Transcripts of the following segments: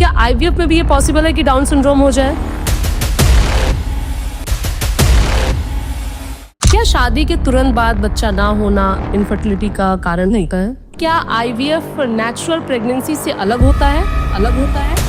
क्या आईवीएफ में भी ये पॉसिबल है कि डाउन सिंड्रोम हो जाए? क्या शादी के तुरंत बाद बच्चा ना होना इनफर्टिलिटी का कारण नहीं है? क्या आईवीएफ नेचुरल प्रेगनेंसी से अलग होता है?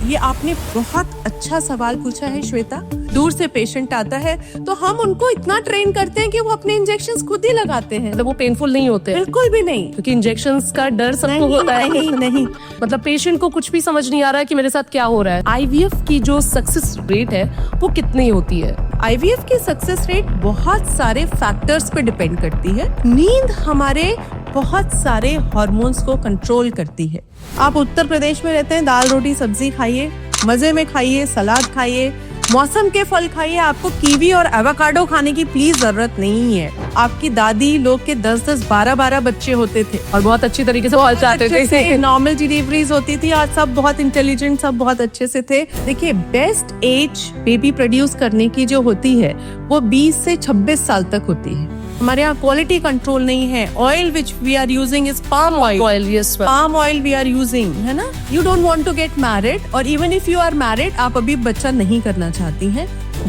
ये आपने बहुत अच्छा सवाल पूछा है श्वेता। दूर से पेशेंट आता है तो हम उनको इतना ट्रेन करते हैं कि वो अपने इंजेक्शंस खुद ही लगाते हैं। मतलब वो पेनफुल नहीं होते? बिल्कुल भी नहीं, क्योंकि इंजेक्शंस का डर सबको होता है। नहीं। मतलब पेशेंट को कुछ भी समझ नहीं आ रहा है कि मेरे साथ क्या हो रहा है। आईवीएफ की जो सक्सेस रेट है वो कितनी होती है? आईवीएफ की सक्सेस रेट बहुत सारे फैक्टर्स पे डिपेंड करती है। नींद हमारे बहुत सारे हार्मोन्स को कंट्रोल करती है। आप उत्तर प्रदेश में रहते हैं, दाल रोटी सब्जी खाइए, मजे में खाइए, सलाद खाइए, मौसम के फल खाइए। आपको कीवी और एवोकाडो खाने की प्लीज जरूरत नहीं है। आपकी दादी लोग के 10-10, 12-12 बच्चे होते थे और बहुत अच्छी तरीके से पहुंच जाते थे। नॉर्मल डिलीवरीज होती थी और सब बहुत इंटेलिजेंट, सब बहुत अच्छे से थे। देखिए, बेस्ट एज बेबी प्रोड्यूस करने की जो होती है वो 20 से 26 साल तक होती है। हमारे यहाँ क्वालिटी कंट्रोल नहीं है। Oil which we are using is palm oil. Yes, palm oil we are using, है ना। You don't want to get married, और even if you are married, आप अभी बच्चा नहीं करना चाहती हैं,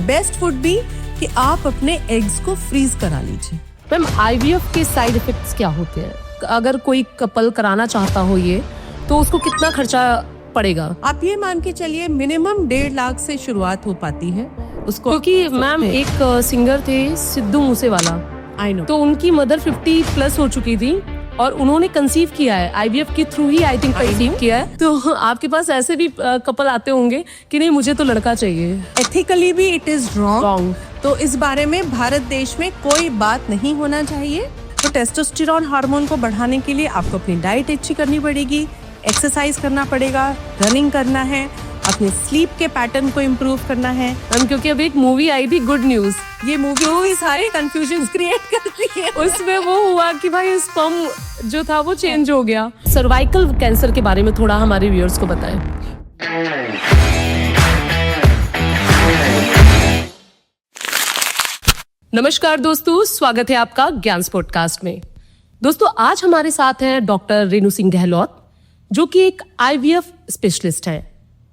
बेस्ट वुड बी कि आप अपने एग्स को फ्रीज करा लीजिए। मैम, आईवीएफ के साइड इफेक्ट्स क्या होते हैं? अगर कोई कपल कराना चाहता हो ये, तो उसको कितना खर्चा पड़ेगा? आप ये मान के चलिए मिनिमम 1.5 लाख से शुरुआत हो पाती है उसको। क्योंकि मैम एक सिंगर थे सिद्धू मूसेवाला, आई नो, तो उनकी मदर 50+ हो चुकी थी और उन्होंने कंसीव किया है आईवीएफ के through he, I think conceive किया है। तो आपके पास ऐसे भी कपल आते होंगे कि नहीं मुझे तो लड़का चाहिए। एथिकली भी इट इज रॉन्ग। तो इस बारे में भारत देश में कोई बात नहीं होना चाहिए। तो टेस्टोस्टेरोन हार्मोन को बढ़ाने के लिए आपको अपनी डाइट अच्छी करनी पड़ेगी, एक्सरसाइज करना पड़ेगा, रनिंग करना है, अपने स्लीप के पैटर्न को इम्प्रूव करना है। क्योंकि अभी एक मूवी आई थी गुड न्यूज, ये मूवी सारे कंफ्यूजन क्रिएट करती है। उसमें वो हुआ कि भाई स्पर्म जो था वो चेंज हो गया। सर्वाइकल कैंसर के बारे में थोड़ा हमारे व्यूअर्स को बताएं। नमस्कार दोस्तों, स्वागत है आपका ज्ञान पॉडकास्ट में। दोस्तों, आज हमारे साथ हैं डॉक्टर रेणु सिंह गहलोत, जो कि एक आईवीएफ स्पेशलिस्ट हैं।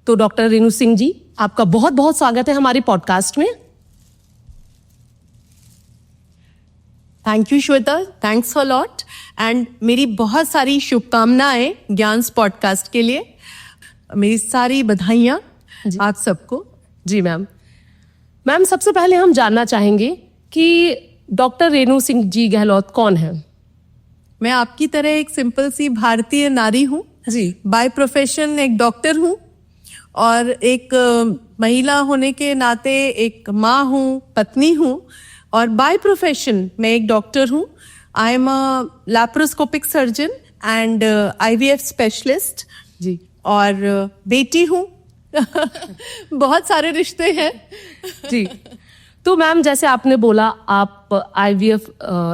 तो डॉक्टर रेणु सिंह जी, आपका बहुत बहुत स्वागत है हमारे पॉडकास्ट में। Thank you Shweta, thanks a lot, and मेरी बहुत सारी शुभकामनाएं ज्ञान पॉडकास्ट के लिए। मेरी सारी बधाइयाँ आप सबको। जी मैम। सबसे पहले हम जानना चाहेंगे कि डॉक्टर रेणु सिंह जी गहलोत कौन है? मैं आपकी तरह एक सिंपल सी भारतीय नारी हूँ जी। बाय प्रोफेशन एक डॉक्टर हूँ और एक महिला होने के नाते एक माँ हूँ, पत्नी हूँ, और बाय प्रोफेशन मैं एक डॉक्टर हूँ। I am a laparoscopic surgeon and IVF specialist जी, और बेटी हूँ। बहुत सारे रिश्ते हैं जी। तो मैम, जैसे आपने बोला आप आईवीएफ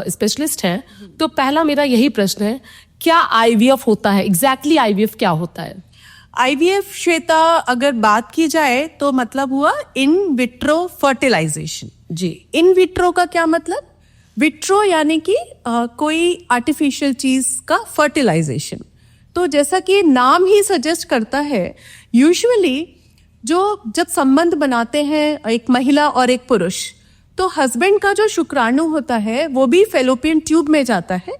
स्पेशलिस्ट हैं, तो पहला मेरा यही प्रश्न है, क्या आईवीएफ होता है? एग्जैक्टली आईवीएफ क्या होता है? आईवीएफ श्वेता, अगर बात की जाए तो मतलब हुआ इन विट्रो फर्टिलाइजेशन जी। इन विट्रो का क्या मतलब? विट्रो यानी कि कोई आर्टिफिशियल चीज का फर्टिलाइजेशन। तो जैसा कि नाम ही सजेस्ट करता है, यूजुअली जब संबंध बनाते हैं एक महिला और एक पुरुष, तो हस्बैंड का जो शुक्राणु होता है वो भी फेलोपियन ट्यूब में जाता है,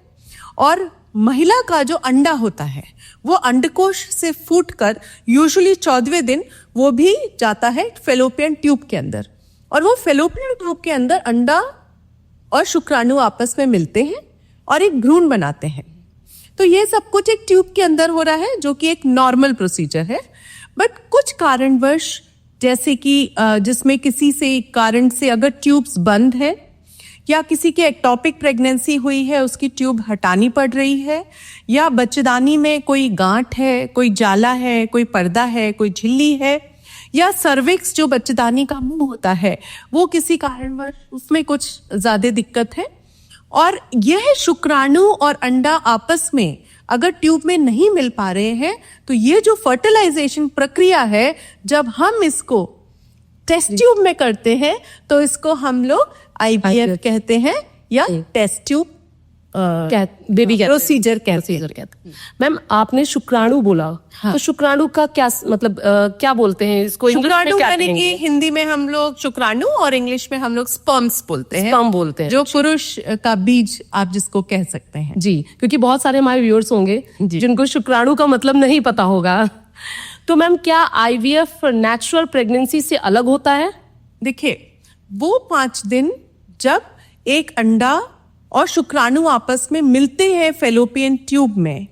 और महिला का जो अंडा होता है वो अंडकोश से फूटकर यूजुअली 14वें दिन वो भी जाता है फेलोपियन ट्यूब के अंदर, और वो फेलोपियन ट्यूब के अंदर अंडा और शुक्राणु आपस में मिलते हैं और एक भ्रूण बनाते हैं। तो ये सब कुछ एक ट्यूब के अंदर हो रहा है, जो कि एक नॉर्मल प्रोसीजर है। बट कुछ कारणवश, जैसे कि जिसमें किसी से कारण से अगर ट्यूब्स बंद है, या किसी के एक्टोपिक प्रेगनेंसी हुई है, उसकी ट्यूब हटानी पड़ रही है, या बच्चेदानी में कोई गांठ है, कोई जाला है, कोई पर्दा है, कोई झिल्ली है, या सर्विक्स जो बच्चेदानी का मुंह होता है वो किसी कारणवश उसमें कुछ ज्यादा दिक्कत है, और यह शुक्राणु और अंडा आपस में अगर ट्यूब में नहीं मिल पा रहे हैं, तो ये जो फर्टिलाइजेशन प्रक्रिया है, जब हम इसको टेस्ट ट्यूब में करते हैं तो इसको हम लोग आईवीएफ कहते हैं, या test tube baby procedure procedure कहते हैं। मैम आपने शुक्राणु बोला, तो शुक्राणु का क्या मतलब क्या बोलते हैं इसको? शुक्राणु यानी कि हिंदी में हम लोग शुक्राणु और इंग्लिश में हम लोग स्पर्म्स बोलते हैं। स्पर्म बोलते हैं, जो पुरुष का बीज आप जिसको कह सकते हैं। जी, क्योंकि बहुत सारे हमारे व्यूअर्स होंगे जिनको शुक्राणु का मतलब नहीं पता होगा। तो मैम क्या आईवीएफ नेचुरल प्रेगनेंसी से अलग होता है? देखिए, वो 5 दिन जब एक अंडा और शुक्राणु आपस में मिलते हैं फेलोपियन ट्यूब में,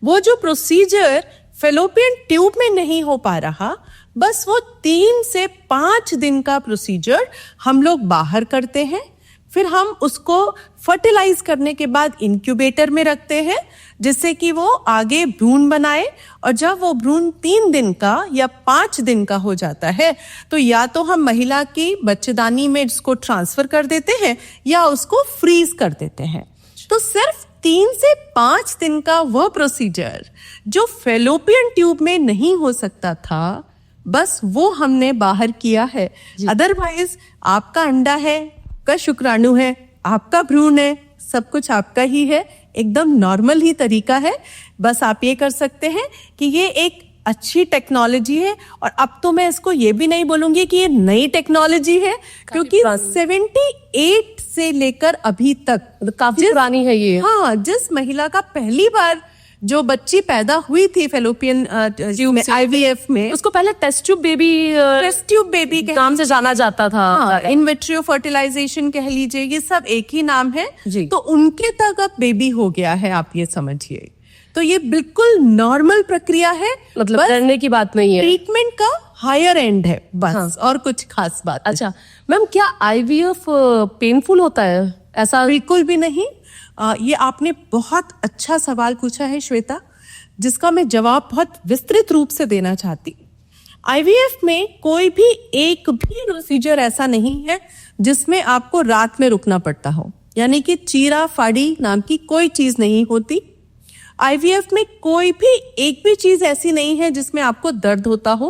वो जो प्रोसीजर फेलोपियन ट्यूब में नहीं हो पा रहा, बस वो 3 से 5 दिन का प्रोसीजर हम लोग बाहर करते हैं। फिर हम उसको फर्टिलाइज करने के बाद इंक्यूबेटर में रखते हैं, जिससे कि वो आगे भ्रूण बनाए। और जब वो भ्रूण 3 दिन का या 5 दिन का हो जाता है, तो या तो हम महिला की बच्चेदानी में इसको ट्रांसफर कर देते हैं या उसको फ्रीज कर देते हैं। तो सिर्फ 3 से 5 दिन का वह प्रोसीजर जो फेलोपियन ट्यूब में नहीं हो सकता था, बस वो हमने बाहर किया है। अदरवाइज आपका अंडा है, आपका शुक्राणु है, आपका भ्रूण है, सब कुछ आपका ही है, एकदम नॉर्मल ही तरीका है। बस आप ये कर सकते हैं कि ये एक अच्छी टेक्नोलॉजी है। और अब तो मैं इसको ये भी नहीं बोलूंगी कि ये नई टेक्नोलॉजी है, क्योंकि 78 से लेकर अभी तक काफी पुरानी है ये। हाँ, जिस महिला का पहली बार जो बच्ची पैदा हुई थी फेलोपियन ट्यूब में, आईवीएफ में, उसको पहले टेस्ट ट्यूब बेबी के नाम से जाना जाता था। हाँ, इन विट्रो फर्टिलाइजेशन कह लीजिए, ये सब एक ही नाम है जी। तो उनके तक अब बेबी हो गया है, आप ये समझिए। तो ये बिल्कुल नॉर्मल प्रक्रिया है, मतलब डरने की बात नहीं है। ट्रीटमेंट का हायर एंड है बस। हाँ। और कुछ खास बात। अच्छा मैम, क्या आईवीएफ पेनफुल होता है? ऐसा बिल्कुल भी नहीं। ये आपने बहुत अच्छा सवाल पूछा है श्वेता, जिसका मैं जवाब बहुत विस्तृत रूप से देना चाहती। आईवीएफ में कोई भी एक भी प्रोसीजर ऐसा नहीं है जिसमें आपको रात में रुकना पड़ता हो, यानी कि चीरा फाड़ी नाम की कोई चीज नहीं होती। आईवीएफ में कोई भी एक भी चीज ऐसी नहीं है जिसमें आपको दर्द होता हो।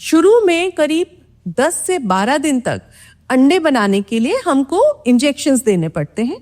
शुरू में करीब 10 से 12 दिन तक अंडे बनाने के लिए हमको इंजेक्शंस देने पड़ते हैं।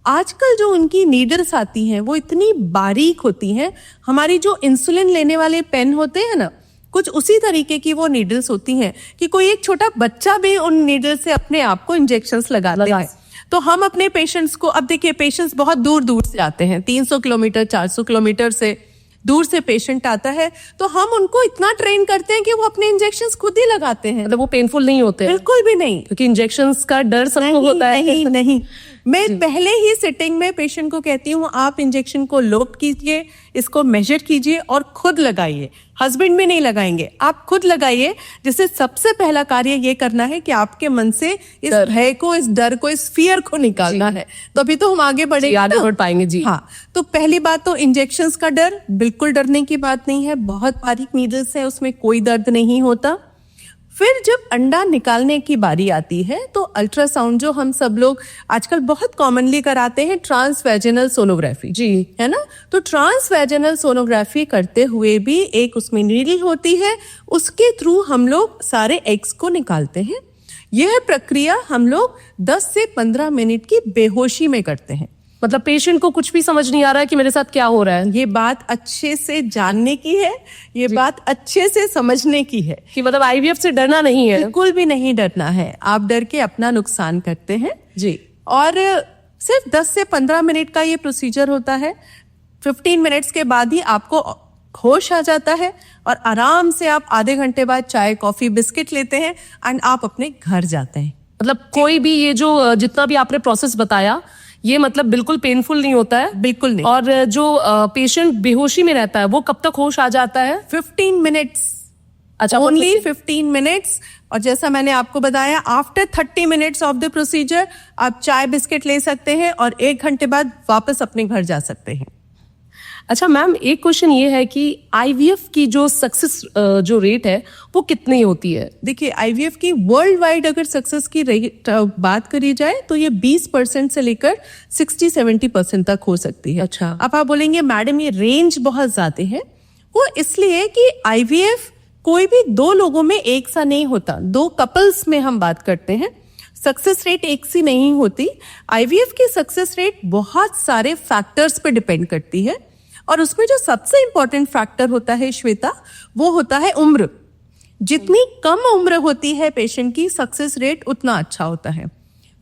आजकल जो उनकी नीडल्स आती हैं वो इतनी बारीक होती हैं, हमारी जो इंसुलिन लेने वाले पेन होते हैं ना, कुछ उसी तरीके की वो नीडल्स होती हैं कि कोई एक छोटा बच्चा भी उन नीडल्स से अपने आप को इंजेक्शंस लगाता है। तो हम अपने पेशेंट्स को, अब देखिए पेशेंट्स बहुत दूर दूर से आते हैं, 300 किलोमीटर 400 किलोमीटर से दूर से पेशेंट आता है, तो हम उनको इतना ट्रेन करते हैं कि वो अपने इंजेक्शंस खुद ही लगाते हैं। मतलब वो पेनफुल नहीं होते? बिल्कुल भी नहीं, क्योंकि इंजेक्शंस का डर सबको होता है। नहीं, मैं पहले ही सिटिंग में पेशेंट को कहती हूँ, आप इंजेक्शन को लोड कीजिए, इसको मेजर कीजिए और खुद लगाइए। हस्बैंड भी नहीं लगाएंगे, आप खुद लगाइए। जिससे सबसे पहला कार्य ये करना है कि आपके मन से इस भय को, इस डर को, इस फियर को निकालना है। तो अभी तो हम आगे बढ़ पाएंगे जी। हाँ, तो पहली बात तो इंजेक्शंस का डर, बिल्कुल डरने की बात नहीं है। बहुत बारीक नीडल्स है, उसमें कोई दर्द नहीं होता। फिर जब अंडा निकालने की बारी आती है तो अल्ट्रासाउंड, जो हम सब लोग आजकल बहुत कॉमनली कराते हैं, ट्रांसवैजिनल सोनोग्राफी जी, है ना। तो ट्रांसवैजिनल सोनोग्राफी करते हुए भी एक उसमें नीडल होती है, उसके थ्रू हम लोग सारे एग्स को निकालते हैं। यह प्रक्रिया हम लोग 10 से 15 मिनट की बेहोशी में करते हैं। मतलब पेशेंट को कुछ भी समझ नहीं आ रहा है कि मेरे साथ क्या हो रहा है। ये बात अच्छे से जानने की है, ये बात अच्छे से समझने की है कि मतलब आईवीएफ से डरना नहीं है। बिल्कुल भी नहीं डरना है। आप डर के अपना नुकसान करते हैं जी। और सिर्फ 10 से 15 मिनट का ये प्रोसीजर होता है। 15 मिनट्स के बाद ही आपको होश आ जाता है और आराम से आप आधे घंटे बाद चाय कॉफी बिस्किट लेते हैं एंड आप अपने घर जाते हैं। मतलब कोई भी ये जो जितना भी आपने प्रोसेस बताया, ये मतलब बिल्कुल पेनफुल नहीं होता है? बिल्कुल नहीं। और जो पेशेंट बेहोशी में रहता है वो कब तक होश आ जाता है? 15 मिनट्स। अच्छा, ओनली 15 मिनट्स। और जैसा मैंने आपको बताया, after 30 minutes of the procedure आप चाय बिस्किट ले सकते हैं और 1 घंटे बाद वापस अपने घर जा सकते हैं। अच्छा मैम, एक क्वेश्चन ये है कि आईवीएफ की जो सक्सेस जो रेट है वो कितनी होती है? देखिए, आईवीएफ की वर्ल्ड वाइड अगर सक्सेस की रेट बात करी जाए तो ये 20% से लेकर 60-70% तक हो सकती है। अच्छा। अब आप बोलेंगे मैडम ये रेंज बहुत ज्यादा है। वो इसलिए कि आईवीएफ कोई भी 2 लोगों में एक सा नहीं होता, 2 कपल्स में हम बात करते हैं। सक्सेस रेट एक सी नहीं होती। आईवीएफ की सक्सेस रेट बहुत सारे फैक्टर्स पे डिपेंड करती है, और उसमें जो सबसे इंपॉर्टेंट फैक्टर होता है श्वेता, वो होता है उम्र। जितनी कम उम्र होती है पेशेंट की, सक्सेस रेट उतना अच्छा होता है।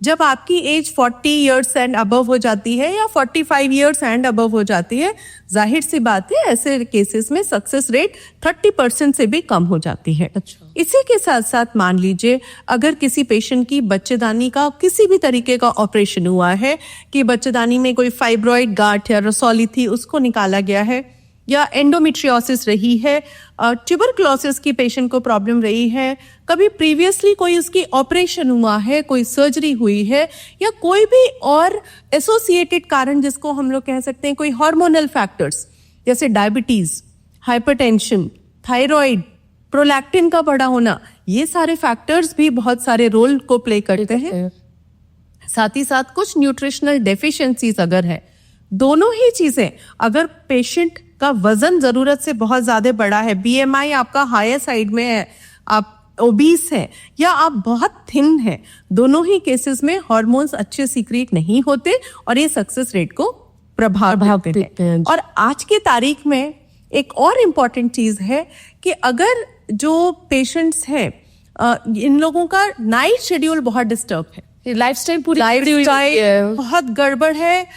जब आपकी एज 40 इयर्स एंड अबव हो जाती है या 45 इयर्स एंड अबव हो जाती है, जाहिर सी बात है ऐसे केसेस में सक्सेस रेट 30% से भी कम हो जाती है। अच्छा। इसी के साथ साथ मान लीजिए अगर किसी पेशेंट की बच्चेदानी का किसी भी तरीके का ऑपरेशन हुआ है, कि बच्चेदानी में कोई फाइब्रॉइड गांठ या रसौली थी उसको निकाला गया है, या एंडोमेट्रियोसिस रही है, ट्यूबरकुलोसिस की पेशेंट को प्रॉब्लम रही है, कभी प्रीवियसली कोई उसकी ऑपरेशन हुआ है, कोई सर्जरी हुई है, या कोई भी और एसोसिएटेड कारण जिसको हम लोग कह सकते हैं कोई हार्मोनल फैक्टर्स जैसे डायबिटीज, हाइपरटेंशन, थायराइड, प्रोलैक्टिन का बढ़ा होना, ये सारे फैक्टर्स भी बहुत सारे रोल को प्ले करते हैं। साथ ही साथ कुछ न्यूट्रिशनल डेफिशिएंसीज अगर है, दोनों ही चीजें, अगर पेशेंट का वजन जरूरत से बहुत ज्यादा बड़ा है, बीएमआई आपका हायर साइड में है, आप ओबीस है, या आप बहुत थिन है, दोनों ही केसेस में हार्मोन्स अच्छे सीक्रेट नहीं होते और ये सक्सेस रेट को प्रभाव देते हैं। और आज की तारीख में एक और इम्पॉर्टेंट चीज है कि अगर जो पेशेंट्स हैं, इन लोगों का नाइट शेड्यूल बहुत डिस्टर्ब है, लाइफस्टाइल पूरी लाइफस्टाइल बहुत गड़बड़ है,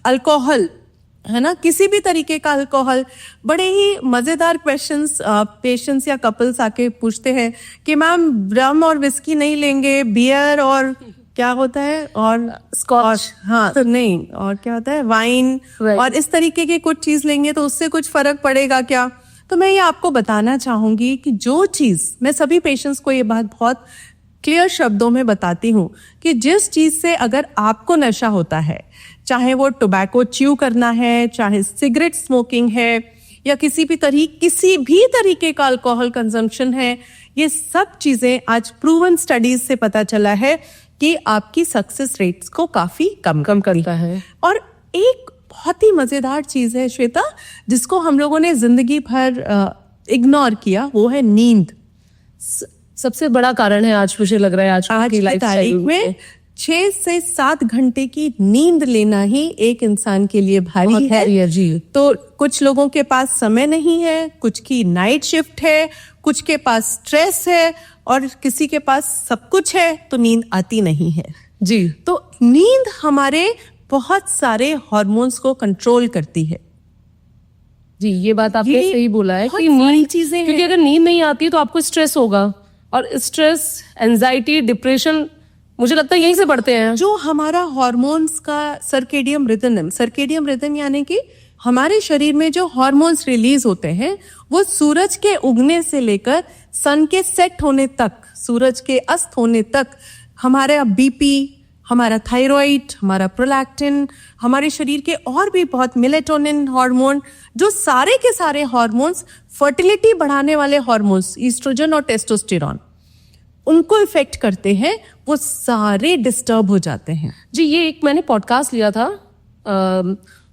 अल्कोहल है ना, किसी भी तरीके का अल्कोहल। बड़े ही मजेदार क्वेश्चंस पेशेंट्स या कपल्स आके पूछते हैं कि मैम रम और विस्की नहीं लेंगे, बियर और क्या होता है, और स्कॉच, हाँ तो नहीं, और क्या होता है, वाइन, और इस तरीके की कुछ चीज लेंगे तो उससे कुछ फर्क पड़ेगा क्या? तो मैं ये आपको बताना चाहूंगी कि जो चीज, मैं सभी पेशेंट्स को ये बात बहुत क्लियर शब्दों में बताती हूँ कि जिस चीज से अगर आपको नशा होता है, चाहे वो टोबैको च्यू करना है, चाहे सिगरेट स्मोकिंग है, या किसी भी तरीके का अल्कोहल कंजम्पशन है, ये सब चीजें आज प्रूवन स्टडीज से पता चला है कि आपकी सक्सेस रेट्स को काफी कम करता है। और एक बहुत ही मजेदार चीज है श्वेता, जिसको हम लोगों ने जिंदगी भर इग्नोर किया, वो है नींद। सबसे बड़ा कारण है आज, मुझे लग रहा है आज की तारीख में 6 से 7 घंटे की नींद लेना ही एक इंसान के लिए भारी है जी। तो कुछ लोगों के पास समय नहीं है, कुछ की नाइट शिफ्ट है, कुछ के पास स्ट्रेस है, और किसी के पास सब कुछ है तो नींद आती नहीं है जी। तो नींद हमारे बहुत सारे हार्मोन्स को कंट्रोल करती है जी। ये बात आपने ये सही बोला है बहुत कि सारी नींद, चीजें हैं। क्योंकि अगर नींद नहीं आती तो आपको स्ट्रेस होगा, और स्ट्रेस, एंजाइटी, डिप्रेशन, मुझे लगता है यहीं से बढ़ते हैं। जो हमारा हार्मोन्स का सर्केडियम रिदम यानी कि हमारे शरीर में जो हार्मोन्स रिलीज होते हैं, वो सूरज के उगने से लेकर सन के सेट होने तक, सूरज के अस्त होने तक, हमारा बीपी, हमारा थायराइड, हमारा प्रोलैक्टिन, हमारे शरीर के और भी बहुत मेलेटोनिन हार्मोन, जो सारे के सारे हार्मोन्स, फर्टिलिटी बढ़ाने वाले हार्मोन्स, ईस्ट्रोजन और टेस्टोस्टेरॉन, उनको इफेक्ट करते हैं, वो सारे डिस्टर्ब हो जाते हैं जी। ये एक मैंने पॉडकास्ट लिया था,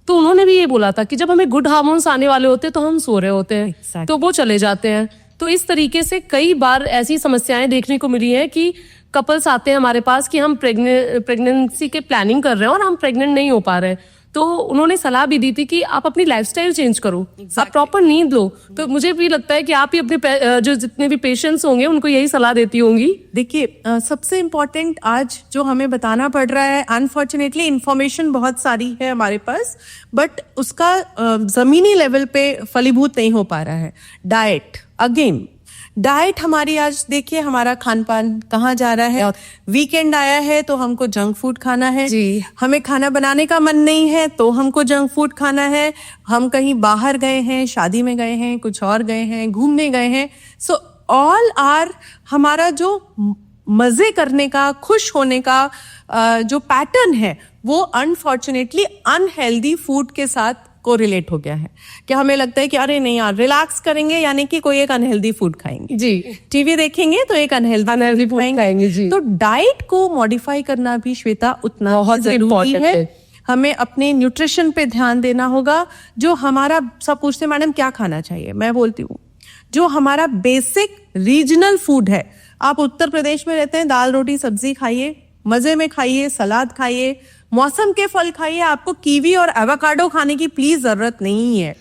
तो उन्होंने भी ये बोला था कि जब हमें गुड हार्मोन्स आने वाले होते हैं तो हम सो रहे होते हैं, Exactly. तो वो चले जाते हैं। तो इस तरीके से कई बार ऐसी समस्याएं देखने को मिली है कि कपल्स आते हैं हमारे पास कि हम प्रेगनेंसी के प्लानिंग कर रहे हैं और हम प्रेग्नेंट नहीं हो पा रहे हैं, तो उन्होंने सलाह भी दी थी कि आप अपनी लाइफस्टाइल चेंज करो, आप प्रॉपर नींद लो। तो मुझे भी लगता है कि आप ही अपने जो जितने भी पेशेंट्स होंगे उनको यही सलाह देती होंगी। देखिए, सबसे इम्पोर्टेंट आज जो हमें बताना पड़ रहा है, अनफॉर्चुनेटली इंफॉर्मेशन बहुत सारी है हमारे पास, बट उसका जमीनी लेवल पे फलीभूत नहीं हो पा रहा है। डाइट हमारी आज देखिए, हमारा खान पान कहाँ जा रहा है। वीकेंड आया है तो हमको जंक फूड खाना है जी। हमें खाना बनाने का मन नहीं है तो हमको जंक फूड खाना है। हम कहीं बाहर गए हैं, शादी में गए हैं, कुछ और गए हैं, घूमने गए हैं, सो ऑल आर हमारा जो मजे करने का, खुश होने का जो पैटर्न है, वो अनफॉर्चुनेटली अनहेल्दी फूड के साथ कोरिलेट हो गया है। कि हमें लगता है कि अरे नहीं यार, रिलैक्स करेंगे यानी कि कोई एक अनहेल्दी फूड खाएंगे जी, टीवी देखेंगे तो एक अनहेल्दी फूड खाएंगे जी। तो डाइट को मॉडिफाई करना भी श्वेता उतना बहुत जरूरी important है। है। हमें अपने न्यूट्रिशन पे ध्यान देना होगा। जो हमारा सब पूछते मैडम क्या खाना चाहिए, मैं बोलती हूँ जो हमारा बेसिक रीजनल फूड है। आप उत्तर प्रदेश में रहते हैं, दाल रोटी सब्जी खाइए, मजे में खाइए, सलाद खाइए, मौसम के फल खाइए। आपको कीवी और एवोकाडो खाने की प्लीज जरूरत नहीं है।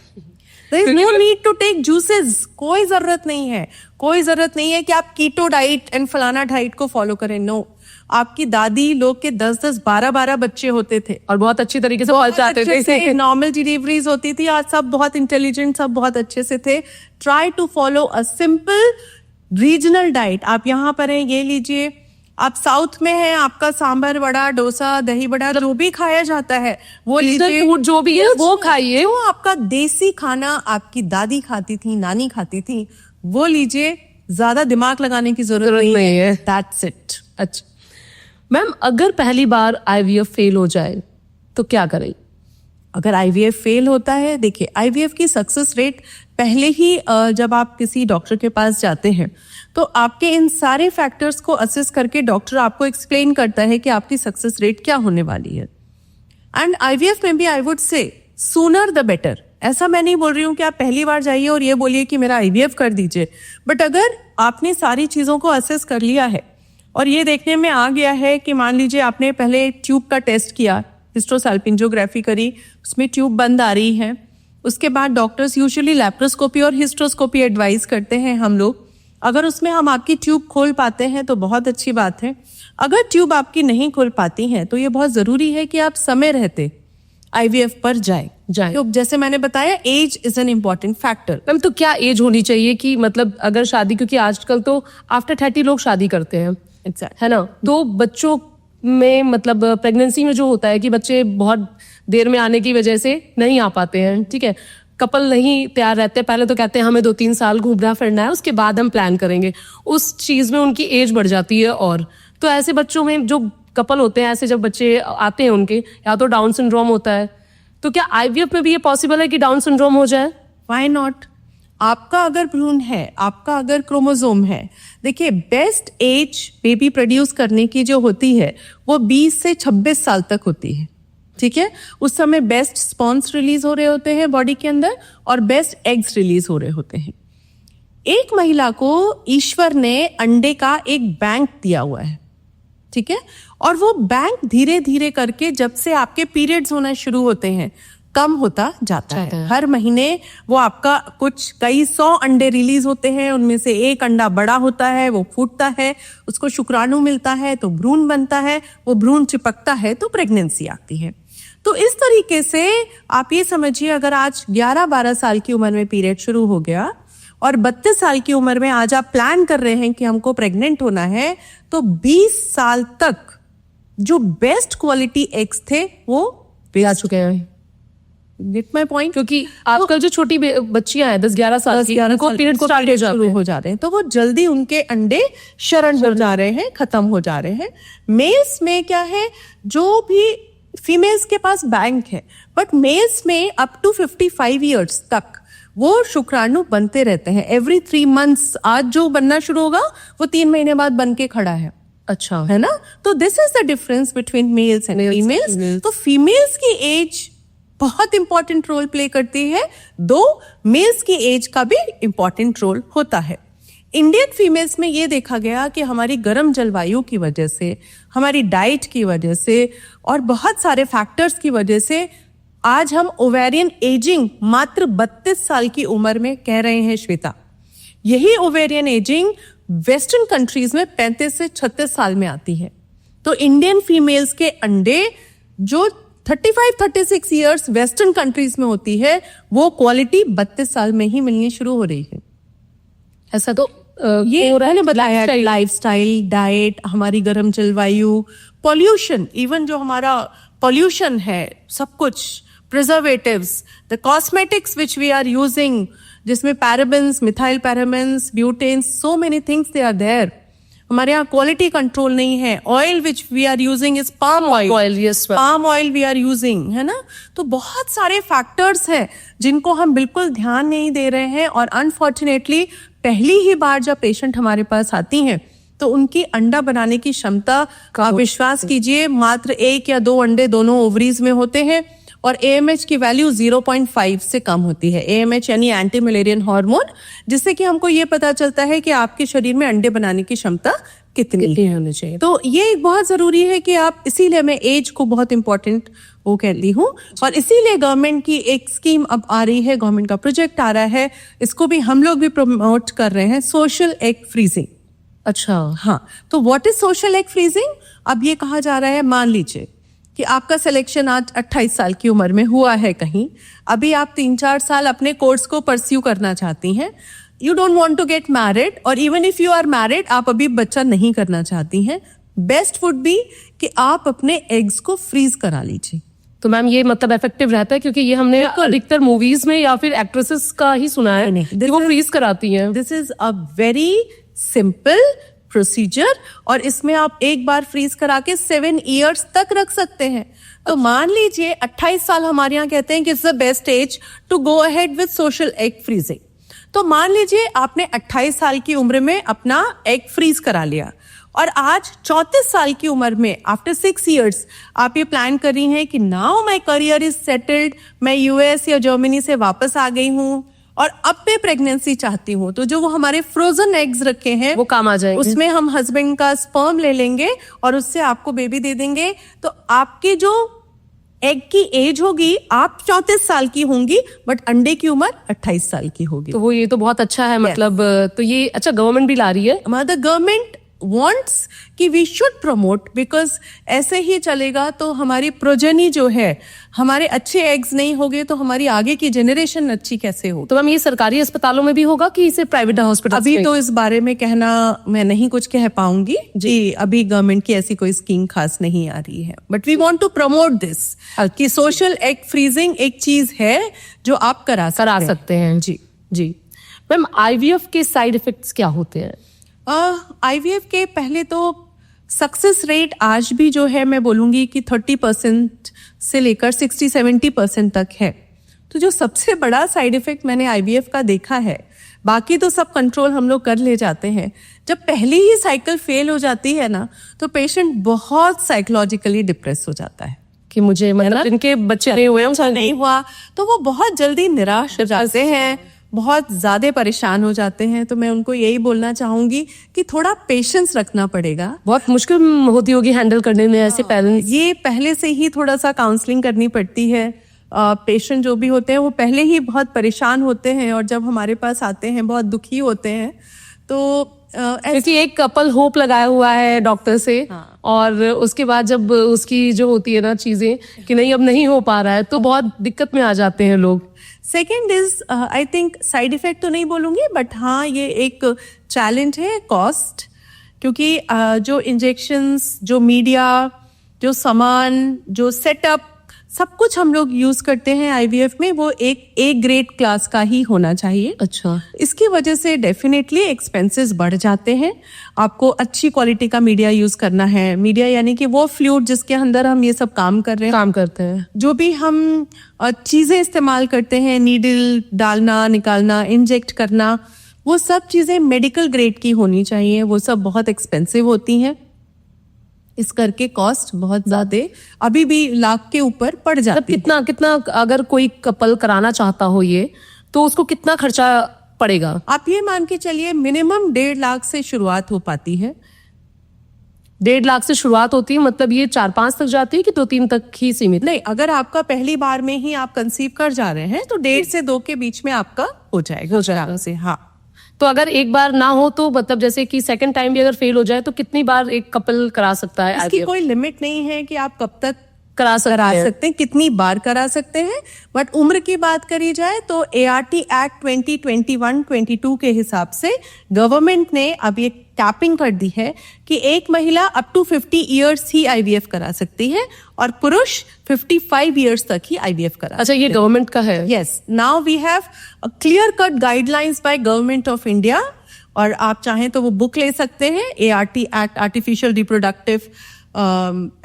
There is no need to take juices. कोई जरूरत नहीं है, कोई जरूरत नहीं है कि आप कीटो डाइट एंड फलाना डाइट को फॉलो करें। नो, आपकी दादी लोग के 10-10, 12-12 बच्चे होते थे और बहुत अच्छी तरीके से पहुंच जाते थे। नॉर्मल डिलीवरीज होती थी। आज सब बहुत इंटेलिजेंट, सब बहुत अच्छे से थे। Try to follow a simple regional diet. आप यहाँ पर हैं, ये लीजिए। आप साउथ में हैं, आपका सांभर वड़ा, डोसा, दही बड़ा जो भी खाया जाता है वो लीजिए। फूड जो भी है वो खाइए। वो आपका देसी खाना आपकी दादी खाती थी, नानी खाती थी, वो लीजिए। ज्यादा दिमाग लगाने की जरूरत नहीं है। That's it. अच्छा मैम, अगर पहली बार आईवीएफ फेल हो जाए तो क्या करें? अगर आईवीएफ फेल होता है, देखिए आईवीएफ की सक्सेस रेट पहले ही जब आप किसी डॉक्टर के पास जाते हैं तो आपके इन सारे फैक्टर्स को असेस करके डॉक्टर आपको एक्सप्लेन करता है कि आपकी सक्सेस रेट क्या होने वाली है। एंड आईवीएफ में भी I would say sooner the better. ऐसा मैं नहीं बोल रही हूँ कि आप पहली बार जाइए और ये बोलिए कि मेरा आईवीएफ कर दीजिए, बट अगर आपने सारी चीजों को असेस कर लिया है और ये देखने में आ गया है कि मान लीजिए आपने पहले ट्यूब का टेस्ट किया, हिस्ट्रोसैल्पिंजियोग्राफी करी, उसमें ट्यूब बंद आ रही है, उसके बाद डॉक्टर्स यूजुअली लैप्रोस्कोपी और हिस्ट्रोस्कोपी एडवाइस करते हैं हम लोग। अगर उसमें हम आपकी ट्यूब खोल पाते हैं तो बहुत अच्छी बात है। अगर ट्यूब आपकी नहीं खोल पाती है तो ये बहुत जरूरी है कि आप समय रहते आईवीएफ पर जाए। तो जैसे मैंने बताया, age is an important factor. Ma'am तो क्या एज होनी चाहिए कि मतलब अगर शादी, क्योंकि आजकल तो आफ्टर 30 लोग शादी करते हैं, है ना, तो बच्चों में मतलब प्रेगनेंसी में जो होता है कि बच्चे बहुत देर में आने की वजह से नहीं आ पाते हैं, ठीक है, कपल नहीं तैयार रहते, पहले तो कहते हैं हमें 2-3 साल घूमना फिरना है, उसके बाद हम प्लान करेंगे, उस चीज में उनकी एज बढ़ जाती है। और तो ऐसे बच्चों में जो कपल होते हैं, ऐसे जब बच्चे आते हैं उनके, या तो डाउन सिंड्रोम होता है, तो क्या आईवीएफ में भी ये पॉसिबल है कि डाउन सिंड्रोम हो जाए? Why not? आपका अगर भ्रूण है, आपका अगर क्रोमोसोम है, देखिए बेस्ट एज बेबी प्रोड्यूस करने की जो होती है वो 20 से 26 साल तक होती है, ठीक है। उस समय बेस्ट स्पॉन्स रिलीज हो रहे होते हैं बॉडी के अंदर और बेस्ट एग्स रिलीज हो रहे होते हैं। एक महिला को ईश्वर ने अंडे का एक बैंक दिया हुआ है, ठीक है, और वो बैंक धीरे धीरे करके जब से आपके पीरियड्स होना शुरू होते हैं कम होता जाता है। हर महीने वो आपका कई 100 अंडे रिलीज होते हैं, उनमें से एक अंडा बड़ा होता है, वो फूटता है, उसको शुक्राणु मिलता है तो भ्रूण बनता है, वो भ्रूण चिपकता है तो प्रेगनेंसी आती है। तो इस तरीके से आप ये समझिए, अगर आज 11-12 साल की उम्र में पीरियड शुरू हो गया और 32 साल की उम्र में आज आप प्लान कर रहे हैं कि हमको प्रेग्नेंट होना है, तो 20 साल तक जो बेस्ट क्वालिटी एग्स थे वो आ चुके हैं। Gate my point? क्योंकि आजकल जो छोटी बच्चियां हैं 10-11 साल की, उनको पीरियड स्टार्ट शुरू हो जाते हैं, तो वो जल्दी उनके अंडे शरण हो जा रहे हैं, खत्म हो जा रहे हैं। मेल्स में क्या है, जो भी फीमेल्स के पास बैंक है, बट मेल्स में अप टू 55 ईयर्स तक वो शुक्राणु बनते रहते हैं। एवरी 3 मंथ्स आज जो बनना शुरू होगा वो 3 महीने बाद बन के खड़ा है। अच्छा, है ना? तो this is the difference between mails and females. तो फीमेल्स की एज बहुत इंपॉर्टेंट रोल प्ले करती है, दो मेल्स की एज का भी इंपॉर्टेंट रोल होता है। इंडियन फीमेल्स में ये देखा गया कि हमारी गर्म जलवायु की वजह से, हमारी डाइट की वजह से और बहुत सारे फैक्टर्स की वजह से आज हम ओवेरियन एजिंग मात्र 32 साल की उम्र में कह रहे हैं श्वेता। यही ओवेरियन एजिंग वेस्टर्न कंट्रीज में 35 से 36 साल में आती है। तो इंडियन फीमेल्स के अंडे जो 35-36 ईयर्स वेस्टर्न कंट्रीज में होती है, वो क्वालिटी 32 साल में ही मिलनी शुरू हो रही है। ऐसा तो ये हो रहा है ना, बदलाया लाइफस्टाइल, डाइट, हमारी गर्म जलवायु, पॉल्यूशन, इवन जो हमारा पॉल्यूशन है, सब कुछ, preservatives, the cosmetics which we are using, जिसमें parabens, methyl parabens, butanes, so many things they are there. हमारे यहाँ क्वालिटी कंट्रोल नहीं है। Oil which we are using is palm oil, yes, palm oil we are using, है ना। तो बहुत सारे फैक्टर्स हैं जिनको हम बिल्कुल ध्यान नहीं दे रहे हैं, और अनफॉर्चुनेटली पहली ही बार जब पेशेंट हमारे पास आती हैं तो उनकी अंडा बनाने की क्षमता का विश्वास कीजिए, मात्र 1 या 2 अंडे दोनों ओवरीज में होते हैं, और AMH की वैल्यू 0.5 से कम होती है। AMH यानी एंटी मलेरियन हार्मोन, जिससे कि हमको ये पता चलता है कि आपके शरीर में अंडे बनाने की क्षमता कितनी होनी चाहिए। तो ये बहुत जरूरी है कि आप, इसीलिए मैं एज को बहुत इंपॉर्टेंट वो कहती हूँ, और इसीलिए गवर्नमेंट की एक स्कीम अब आ रही है, गवर्नमेंट का प्रोजेक्ट आ रहा है, इसको भी हम लोग भी प्रमोट कर रहे हैं, सोशल एग फ्रीजिंग। अच्छा, हाँ, तो what is social egg freezing? अब ये कहा जा रहा है, मान लीजिए कि आपका सिलेक्शन आज 28 साल की उम्र में हुआ है कहीं, अभी आप 3-4 साल अपने कोर्स को परस्यू करना चाहती हैं, you don't want to get married, और even if you are married, आप अभी बच्चा नहीं करना चाहती हैं, बेस्ट वुड बी कि आप अपने एग्स को फ्रीज करा लीजिए। तो मैम ये मतलब इफेक्टिव रहता है, क्योंकि ये हमने अधिकतर मूवीज में या फिर एक्ट्रेसेस का ही सुना है कि वो फ्रीज कराती हैं। This is a very simple procedure, और इसमें आप एक बार फ्रीज करा के 7 इयर्स तक रख सकते हैं। तो मान लीजिए 28 साल हमारे यहाँ कहते हैं कि it's the best age to go ahead with social egg freezing. तो मान लीजिए आपने 28 साल की उम्र में अपना एग फ्रीज करा लिया, और आज 34 साल की उम्र में आफ्टर 6 इयर्स आप ये प्लान कर रही हैं कि now my career is settled, मैं US या जर्मनी से वापस आ गई हूँ और अब मैं प्रेगनेंसी चाहती हूँ, तो जो वो हमारे फ्रोजन एग्स रखे हैं वो काम आ जाएंगे। उसमें हम हस्बैंड का स्पर्म ले लेंगे और उससे आपको बेबी दे देंगे। तो आपकी जो एग की एज होगी, आप 34 साल की होंगी, बट अंडे की उम्र 28 साल की होगी। तो वो ये तो बहुत अच्छा है, मतलब तो ये अच्छा गवर्नमेंट भी ला रही है। द गवर्नमेंट wants कि we should promote, because ऐसे ही चलेगा तो हमारी प्रोजनी जो है, हमारे अच्छे एग्स नहीं होंगे तो हमारी आगे की जनरेशन अच्छी कैसे हो। तो मैम ये सरकारी अस्पतालों में भी होगा कि इसे प्राइवेट हॉस्पिटल? अभी तो इस बारे में कहना मैं नहीं कुछ कह पाऊंगी जी, अभी गवर्नमेंट की ऐसी कोई स्कीम खास नहीं आ रही है, but we want to promote this कि सोशल एग फ्रीजिंग एक चीज है जो आप करा सकते हैं। जी जी मैम, IVF के साइड इफेक्ट्स क्या होते हैं? IVF के पहले तो सक्सेस रेट आज भी जो है मैं बोलूंगी कि 30% से लेकर 60-70% तक है। तो जो सबसे बड़ा साइड इफेक्ट मैंने IVF का देखा है, बाकी तो सब कंट्रोल हम लोग कर ले जाते हैं, जब पहली ही साइकिल फेल हो जाती है ना, तो पेशेंट बहुत साइकोलॉजिकली डिप्रेस हो जाता है कि मुझे मतलब इनके बच्चे नहीं हुए, नहीं हुआ, तो वो बहुत जल्दी निराश हो जाते हैं, बहुत ज्यादा परेशान हो जाते हैं। तो मैं उनको यही बोलना चाहूंगी कि थोड़ा पेशेंस रखना पड़ेगा। बहुत मुश्किल होती होगी हैंडल करने में ऐसे पेरेंट्स। ये पहले से ही थोड़ा सा काउंसलिंग करनी पड़ती है। पेशेंट जो भी होते हैं वो पहले ही बहुत परेशान होते हैं, और जब हमारे पास आते हैं बहुत दुखी होते हैं। तो क्योंकि एक कपल होप लगाया हुआ है डॉक्टर से, हाँ। और उसके बाद जब उसकी जो होती है ना चीजें कि नहीं अब नहीं हो पा रहा है, तो बहुत दिक्कत में आ जाते हैं लोग। Second is I think side effect तो नहीं बोलूंगी, बट हाँ ये एक चैलेंज है, कॉस्ट। क्योंकि जो इंजेक्शंस, जो मीडिया, जो सामान, जो सेटअप, सब कुछ हम लोग यूज करते हैं IVF में, वो एक ग्रेड क्लास का ही होना चाहिए। अच्छा, इसकी वजह से डेफिनेटली एक्सपेंसेस बढ़ जाते हैं। आपको अच्छी क्वालिटी का मीडिया यूज करना है। मीडिया यानी कि वो फ्लूइड जिसके अंदर हम ये सब काम करते हैं। जो भी हम चीजें इस्तेमाल करते हैं, नीडल डालना, निकालना, इंजेक्ट करना, वो सब चीजें मेडिकल ग्रेड की होनी चाहिए। वो सब बहुत एक्सपेंसिव होती हैं, इस करके कॉस्ट बहुत ज्यादा अभी भी लाख के ऊपर पड़ जाती है। कितना अगर कोई कपल कराना चाहता हो ये, तो उसको कितना खर्चा पड़ेगा? आप ये मान के चलिए मिनिमम 1.5 लाख से शुरुआत हो पाती है। 1.5 लाख से शुरुआत होती है, मतलब ये 4-5 तक जाती है कि 2-3 तक ही सीमित? नहीं, अगर आपका पहली बार में ही आप कंसीव कर जा रहे हैं तो 1.5 से 2 के बीच में आपका हो जाएगा से। हाँ, तो अगर एक बार ना हो तो मतलब जैसे कि सेकंड टाइम भी अगर फेल हो जाए तो कितनी बार एक कपल करा सकता है? इसकी कोई लिमिट नहीं है कि आप कब तक करा सकते हैं, कितनी बार करा सकते हैं। बट उम्र की बात करी जाए तो ART एक्ट 2021-22 के हिसाब से गवर्नमेंट ने अब ये कैपिंग कर दी है कि एक महिला अप टू 50 इयर्स ही IVF करा सकती है, और पुरुष 55 इयर्स तक ही IVF करा। अच्छा, ये गवर्नमेंट का है? Yes, now we have clear cut guidelines by government of India, और आप चाहें तो वो बुक ले सकते हैं। ART act, artificial reproductive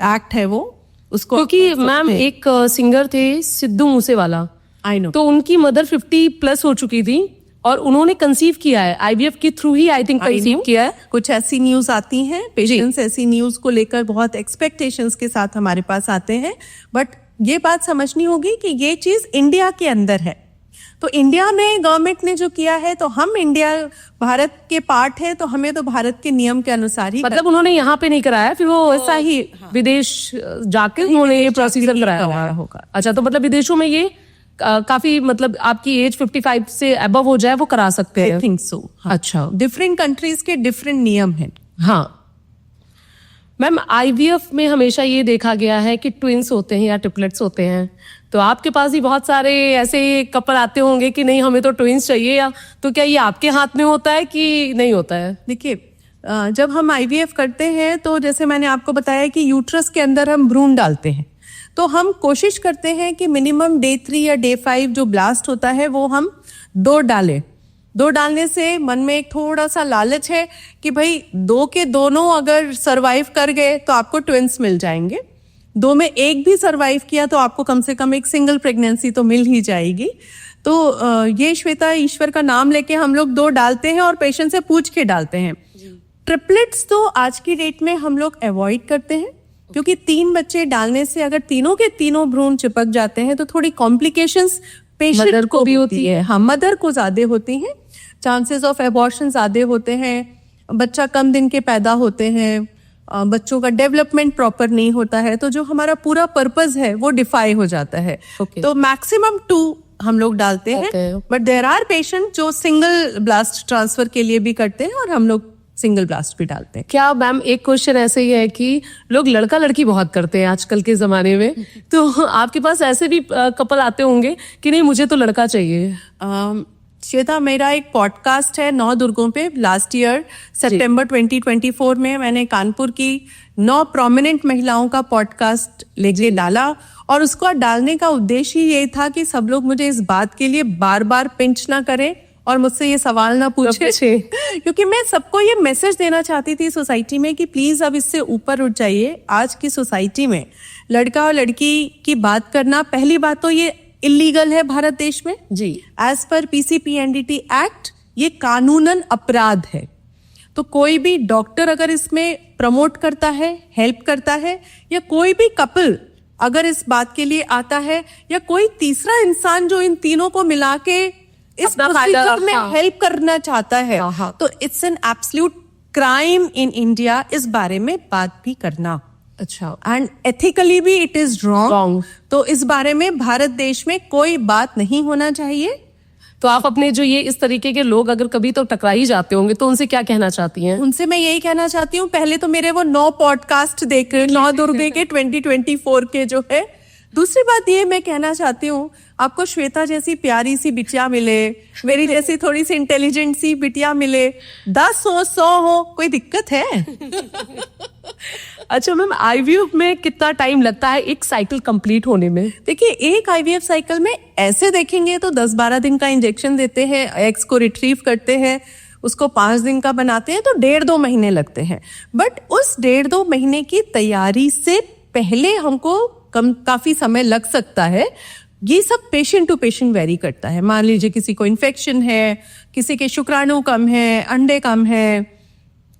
act है वो, उसको। क्योंकि मैम एक सिंगर थे सिद्धू मूसेवाला, आई नो, तो उनकी मदर 50+ हो चुकी थी और उन्होंने कंसीव किया है IVF के through he, I think conceive किया है। कुछ ऐसी न्यूज आती हैं, पेशेंट्स ऐसी न्यूज को लेकर बहुत एक्सपेक्टेशंस के साथ हमारे पास आते हैं, बट ये बात समझनी होगी कि ये चीज इंडिया के अंदर है। तो इंडिया में गवर्नमेंट ने जो किया है, तो हम इंडिया भारत के पार्ट है, तो हमें तो भारत के नियम के अनुसार ही मतलब उन्होंने यहाँ पे नहीं कराया, फिर वो ऐसा ही विदेश जाके उन्होंने ये प्रोसीजर कराया होगा। अच्छा, तो मतलब विदेशों में ये काफी, मतलब आपकी एज 55 से अबव हो जाए वो करा सकते हैं। I think so. अच्छा, डिफरेंट कंट्रीज के डिफरेंट नियम हैं। हाँ मैम, आईवीएफ में हमेशा ये देखा गया है कि ट्विंस होते हैं या ट्रिपलेट्स होते हैं, तो आपके पास ही बहुत सारे ऐसे कपल आते होंगे कि नहीं हमें तो ट्विंस चाहिए, या तो क्या ये आपके हाथ में होता है कि नहीं होता है? देखिए, जब हम आईवीएफ करते हैं तो जैसे मैंने आपको बताया कि यूट्रस के अंदर हम भ्रूण डालते हैं, तो हम कोशिश करते हैं कि मिनिमम डे 3 या डे 5 जो ब्लास्ट होता है वो हम 2 डालें। 2 डालने से मन में एक थोड़ा सा लालच है कि भाई 2 के दोनों अगर सरवाइव कर गए तो आपको ट्विंस मिल जाएंगे, 2 में एक भी सरवाइव किया तो आपको कम से कम एक सिंगल प्रेगनेंसी तो मिल ही जाएगी। तो ये श्वेता ईश्वर का नाम लेके हम लोग 2 डालते हैं और पेशेंट से पूछ के डालते हैं। ट्रिपलेट्स तो आज की डेट में हम लोग अवॉइड करते हैं, क्योंकि 3 बच्चे डालने से अगर तीनों के तीनों भ्रूण चिपक जाते हैं तो थोड़ी कॉम्प्लिकेशंस पेशेंट मदर को भी होती है। हाँ, मदर को ज्यादा होती हैं, चांसेस ऑफ एबॉर्शन ज्यादा होते हैं, बच्चा कम दिन के पैदा होते हैं, बच्चों का डेवलपमेंट प्रॉपर नहीं होता है, तो जो हमारा पूरा पर्पस है वो डिफाई हो जाता है। तो मैक्सिमम 2 हम लोग डालते हैं, बट देयर आर पेशेंट जो सिंगल ब्लास्ट ट्रांसफर के लिए भी करते हैं और हम लोग सिंगल ब्लास्ट भी डालते हैं। क्या मैम, एक क्वेश्चन ऐसे ही है कि लोग लड़का लड़की बहुत करते हैं आजकल के जमाने में, तो आपके पास ऐसे भी कपल आते होंगे कि नहीं मुझे तो लड़का चाहिए? श्वेता, मेरा एक पॉडकास्ट है 9 दुर्गों पे। लास्ट ईयर सितंबर 2024 में मैंने कानपुर की 9 प्रोमिनेंट महिलाओं का पॉडकास्ट लेके डाला, और उसको डालने का उद्देश्य ही ये था कि सब लोग मुझे इस बात के लिए बार बार पिंच ना करें और मुझसे ये सवाल ना पूछे क्योंकि मैं सबको ये मैसेज देना चाहती थी सोसाइटी में कि प्लीज अब इससे ऊपर उठ जाइए। आज की सोसाइटी में लड़का और लड़की की बात करना, पहली बात तो ये इलीगल है भारत देश में जी। एज पर PCPNDT एक्ट ये कानूनन अपराध है। तो कोई भी डॉक्टर अगर इसमें प्रमोट करता है, हेल्प करता है, या कोई भी कपल अगर इस बात के लिए आता है, या कोई तीसरा इंसान जो इन तीनों को मिला के इस प्रोसीजर में हेल्प करना चाहता है, तो it's an absolute crime in India इस बारे में बात भी करना। अच्छा, एंड एथिकली भी इट इज रॉन्ग। तो इस बारे में भारत देश में कोई बात नहीं होना चाहिए। तो आप अपने जो ये इस तरीके के लोग अगर कभी तो टकरा ही जाते होंगे, तो उनसे क्या कहना चाहती हैं? उनसे मैं यही कहना चाहती हूँ, पहले तो मेरे वो 9 पॉडकास्ट देख 9 दुर्गे के 2024 के जो है। दूसरी बात ये मैं कहना चाहती हूँ, आपको श्वेता जैसी प्यारी सी बिटिया मिले, मेरी जैसी थोड़ी सी इंटेलिजेंट सी बिटिया मिले, 10 हो 100 हो, कोई दिक्कत है? अच्छा मैम, आईवीएफ में कितना टाइम लगता है एक साइकिल कंप्लीट होने में? देखिए, एक आईवीएफ साइकिल में ऐसे देखेंगे तो 10-12 दिन का इंजेक्शन देते हैं, एग्स को रिट्रीव करते हैं, उसको 5 दिन का बनाते हैं, तो 1.5-2 महीने लगते हैं। बट उस 1.5-2 महीने की तैयारी से पहले हमको काफी समय लग सकता है। ये सब पेशेंट टू पेशेंट वेरी करता है। मान लीजिए किसी को इन्फेक्शन है, किसी के शुक्राणु कम है, अंडे कम है,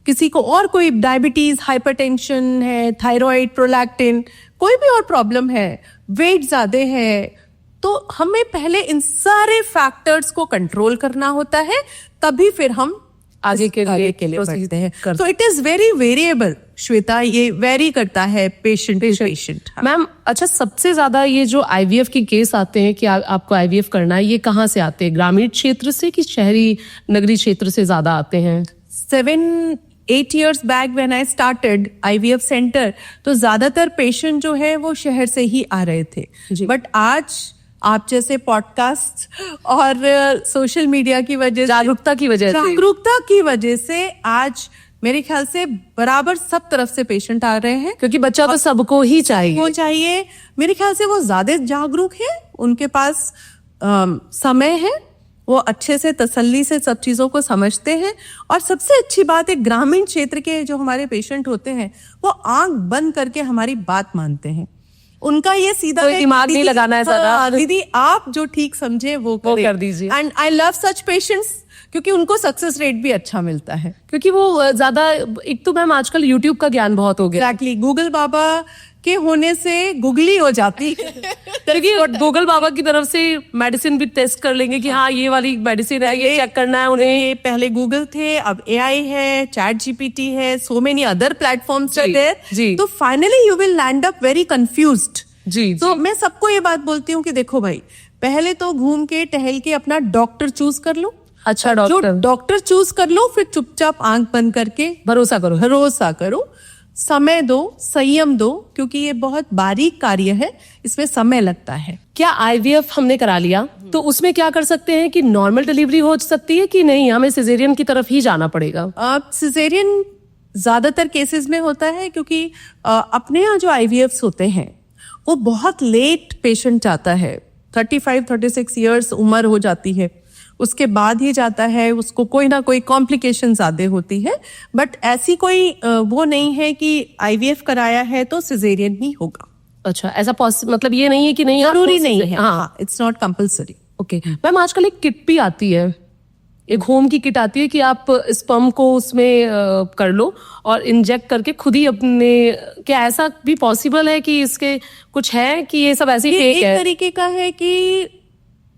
किसी को और कोई डायबिटीज, हाइपरटेंशन है, थायराइड, प्रोलैक्टिन, कोई भी और प्रॉब्लम है, वेट ज्यादा है, तो हमें पहले इन सारे फैक्टर्स को कंट्रोल करना होता है, तभी फिर हम आगे के लिए बढ़ते हैं। तो it is very variable Shweta, ये वेरी करता है पेशेंट टू पेशेंट। मैम, अच्छा, सबसे ज्यादा ये जो आईवीएफ के केस आते हैं कि आपको आईवीएफ करना है, ये कहाँ से आते हैं? ग्रामीण क्षेत्र से कि शहरी नगरीय क्षेत्र से ज्यादा आते हैं? 7-8 years back when I started IVF centre, तो ज्यादातर पेशेंट जो है वो शहर से ही आ रहे थे। बट आज आप जैसे पॉडकास्ट और सोशल मीडिया की वजह से, जागरूकता की वजह से आज मेरे ख्याल से बराबर सब तरफ से पेशेंट आ रहे हैं, क्योंकि बच्चा तो सबको ही चाहिए। मेरे ख्याल से वो ज्यादा जागरूक है, उनके पास समय है, वो अच्छे से तसल्ली से सब चीजों को समझते हैं। और सबसे अच्छी बात है, ग्रामीण क्षेत्र के जो हमारे पेशेंट होते हैं वो आंख बंद करके हमारी बात मानते हैं। उनका ये सीधा तो दिमाग नहीं लगाना है ज्यादा, दीदी आप जो ठीक समझे वो कर दीजिए। And I love such patients, क्योंकि उनको सक्सेस रेट भी अच्छा मिलता है, क्योंकि वो ज्यादा, एक तो मैम आजकल यूट्यूब का ज्ञान बहुत हो गया। एग्जैक्टली, गूगल बाबा के होने से गुगली हो जाती क्योंकि गूगल बाबा की तरफ से मेडिसिन भी टेस्ट कर लेंगे कि हाँ ये वाली मेडिसिन है, ये चेक करना है उन्हें। ये पहले गूगल थे, अब AI है, चैट GPT है, so many other platforms are there. तो finally you will land up very confused. जी, तो मैं सबको ये बात बोलती हूँ कि देखो भाई, पहले तो घूम के टहल के अपना डॉक्टर चूज कर लो। अच्छा जो डॉक्टर चूज कर लो, फिर चुपचाप आंख बंद करके भरोसा करो, समय दो, संयम दो, क्योंकि ये बहुत बारीक कार्य है, इसमें समय लगता है। क्या IVF हमने करा लिया तो उसमें क्या कर सकते हैं कि नॉर्मल डिलीवरी हो सकती है कि नहीं, हमें सिजेरियन की तरफ ही जाना पड़ेगा? सिजेरियन ज्यादातर केसेस में होता है, क्योंकि अपने यहाँ जो IVFs होते हैं वो बहुत लेट पेशेंट जाता है, 35-36 ईयर्स उम्र हो जाती है, उसके बाद ही जाता है, उसको कोई ना कोई कॉम्प्लिकेशन ज्यादा होती है। बट ऐसी कोई वो नहीं है कि IVF कराया है तो सिजेरियन ही होगा। अच्छा, ऐसा मतलब ये नहीं है कि नहीं, जरूरी नहीं है। हाँ, it's not compulsory. Okay ma'am, आजकल एक किट भी आती है, एक होम की किट आती है कि आप स्पर्म को उसमें कर लो और इंजेक्ट करके खुद ही अपने, क्या ऐसा भी पॉसिबल है कि इसके कुछ है कि ये सब ऐसे ही एक तरीके का है कि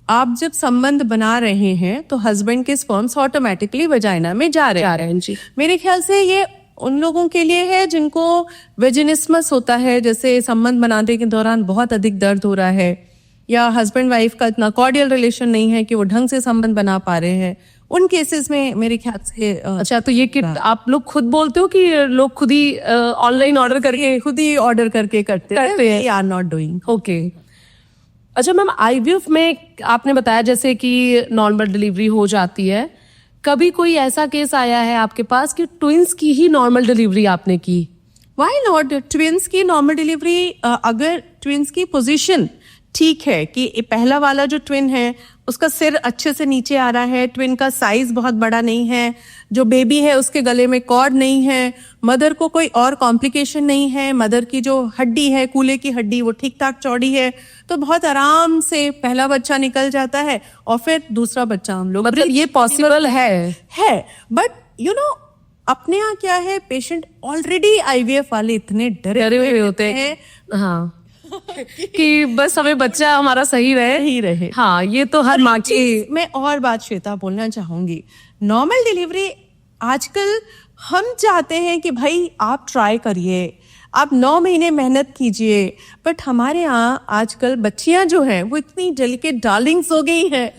आप जब संबंध बना रहे हैं तो हस्बैंड के स्पर्म्स ऑटोमेटिकली वजाइना में जा रहे हैं। जी, मेरे ख्याल से ये उन लोगों के लिए है जिनको वेजिनिस्मस होता है, जैसे संबंध बनाने के दौरान बहुत अधिक दर्द हो रहा है, या हस्बैंड वाइफ का इतना कॉर्डियल रिलेशन नहीं है कि वो ढंग से संबंध बना पा रहे हैं। उन केसेस में मेरे ख्याल से अच्छा, तो ये किट आप लोग खुद बोलते हो कि लोग खुद ही ऑनलाइन ऑर्डर करके खुद ही ऑर्डर करके करते हैं? Are not doing. ओके। अच्छा मैम, IVF में आपने बताया जैसे कि नॉर्मल डिलीवरी हो जाती है, कभी कोई ऐसा केस आया है आपके पास कि ट्विंस की ही नॉर्मल डिलीवरी आपने की? Why not? ट्विंस की नॉर्मल डिलीवरी, अगर ट्विंस की पोजीशन ठीक है कि पहला वाला जो ट्विन है उसका सिर अच्छे से नीचे आ रहा है, ट्विन का साइज बहुत बड़ा नहीं है, जो बेबी है उसके गले में कॉर्ड नहीं है, मदर को कोई और कॉम्प्लिकेशन नहीं है, मदर की जो हड्डी है, कूल्हे की हड्डी, वो ठीक ठाक चौड़ी है, तो बहुत आराम से पहला बच्चा निकल जाता है और फिर दूसरा बच्चा हम लोग, मतलब ये पॉसिबल है। बट यू नो अपने यहाँ क्या है, पेशेंट ऑलरेडी IVF वाले इतने डरे हुए होते हैं। हाँ कि बस हमें बच्चा हमारा सही रहे। हाँ, ये तो हर माँ की। मैं और बात श्वेता बोलना चाहूंगी, नॉर्मल डिलीवरी आजकल हम चाहते हैं कि भाई आप ट्राई करिए, आप 9 महीने मेहनत कीजिए, बट हमारे यहाँ आजकल बच्चियां जो हैं वो इतनी डेलिकेट डार्लिंग्स हो गई हैं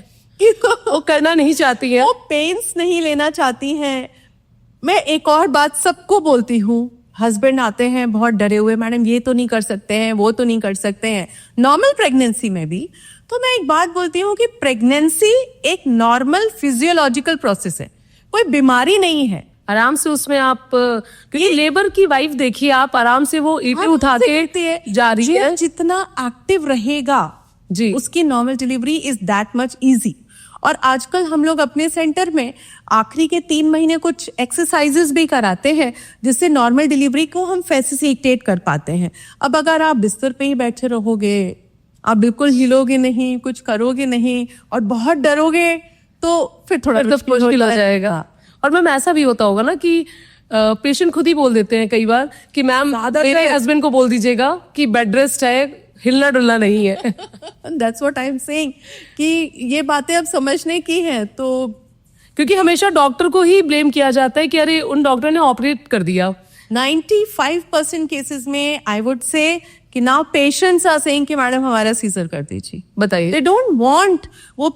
कि वो करना नहीं चाहती हैं, वो पेन्स नहीं लेना चाहती हैं। मैं एक और बात सबको बोलती हूँ, हस्बैंड आते हैं बहुत डरे हुए, मैडम ये तो नहीं कर सकते हैं, वो तो नहीं कर सकते हैं, नॉर्मल प्रेगनेंसी में भी। तो मैं एक बात बोलती हूँ कि प्रेगनेंसी एक नॉर्मल फिजियोलॉजिकल प्रोसेस है, कोई बीमारी नहीं है। आराम से उसमें आप, क्योंकि लेबर की वाइफ देखिए आप, आराम से वो ईंटें उठा के जा रही है, जितना एक्टिव रहेगा जी उसकी normal delivery is that much easy. और आजकल हम लोग अपने सेंटर में आखिरी के 3 महीने कुछ एक्सरसाइजेस भी कराते हैं जिससे नॉर्मल डिलीवरी को हम फैसिलिटेट कर पाते हैं। अब अगर आप बिस्तर पे ही बैठे रहोगे, आप बिल्कुल हिलोगे नहीं, कुछ करोगे नहीं और बहुत डरोगे, तो फिर थोड़ा मुश्किल हो जाएगा। और मैम ऐसा भी होता होगा ना कि पेशेंट खुद ही बोल देते हैं कई बार कि मैम मेरे हस्बैंड को बोल दीजिएगा कि बेड रेस्ट है, हिलना डुलना नहीं है। That's what I'm saying कि ये बातें अब समझने की हैं। तो क्योंकि हमेशा डॉक्टर को ही ब्लेम किया जाता है कि अरे उन डॉक्टर ने ऑपरेट कर दिया। 95% केसेस में आई वुड से कि नाउ पेशेंट्स आर सेइंग कि मैडम हमारा सीजर कर दीजिए। बताइए, दे डोंट वांट। वो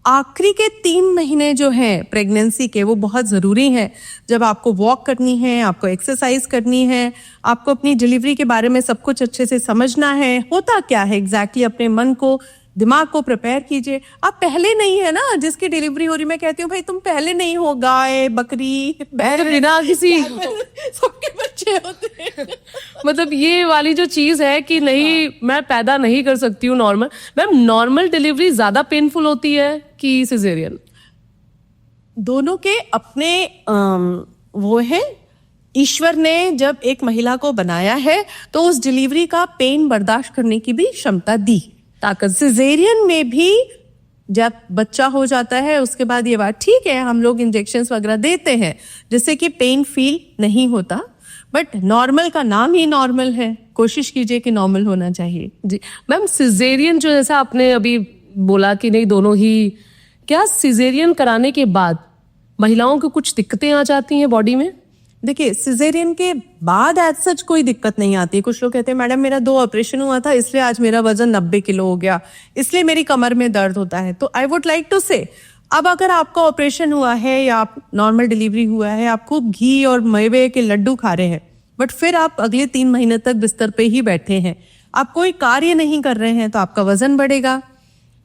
आखिरी के 3 महीने जो है प्रेगनेंसी के, वो बहुत जरूरी है। जब आपको वॉक करनी है, आपको एक्सरसाइज करनी है, आपको अपनी डिलीवरी के बारे में सब कुछ अच्छे से समझना है, होता क्या है एग्जैक्टली, अपने मन को, दिमाग को प्रिपेयर कीजिए। आप पहले नहीं है ना जिसकी डिलीवरी हो रही, मैं कहती हूँ भाई तुम पहले नहीं हो, गाय बकरी बिना किसी सबके बच्चे होते हैं। मतलब ये वाली जो चीज है कि नहीं मैं पैदा नहीं कर सकती हूँ नॉर्मल। मैम नॉर्मल डिलीवरी ज्यादा पेनफुल होती है कि सिजेरियन? दोनों के अपने वो है, ईश्वर ने जब एक महिला को बनाया है तो उस डिलीवरी का पेन बर्दाश्त करने की भी क्षमता दी, ताकत। सिजेरियन में भी जब बच्चा हो जाता है उसके बाद ये बात ठीक है, हम लोग इंजेक्शंस वगैरह देते हैं जिससे कि पेन फील नहीं होता, बट नॉर्मल का नाम ही नॉर्मल है, कोशिश कीजिए कि नॉर्मल होना चाहिए। जी मैम, सिजेरियन जो जैसा आपने अभी बोला कि नहीं दोनों ही, क्या सिजेरियन कराने के बाद महिलाओं को कुछ दिक्कतें आ जाती हैं बॉडी में? देखिए, सिजेरियन के बाद एज सच कोई दिक्कत नहीं आती। कुछ लोग कहते हैं मैडम मेरा 2 ऑपरेशन हुआ था इसलिए आज मेरा वजन 90 किलो हो गया, इसलिए मेरी कमर में दर्द होता है। तो आई वुड लाइक टू से, अब अगर आपका ऑपरेशन हुआ है या आप नॉर्मल डिलीवरी हुआ है, आप खूब घी और मेवे के लड्डू खा रहे हैं, बट फिर आप अगले 3 महीने तक बिस्तर पे ही बैठे हैं, आप कोई कार्य नहीं कर रहे हैं, तो आपका वजन बढ़ेगा।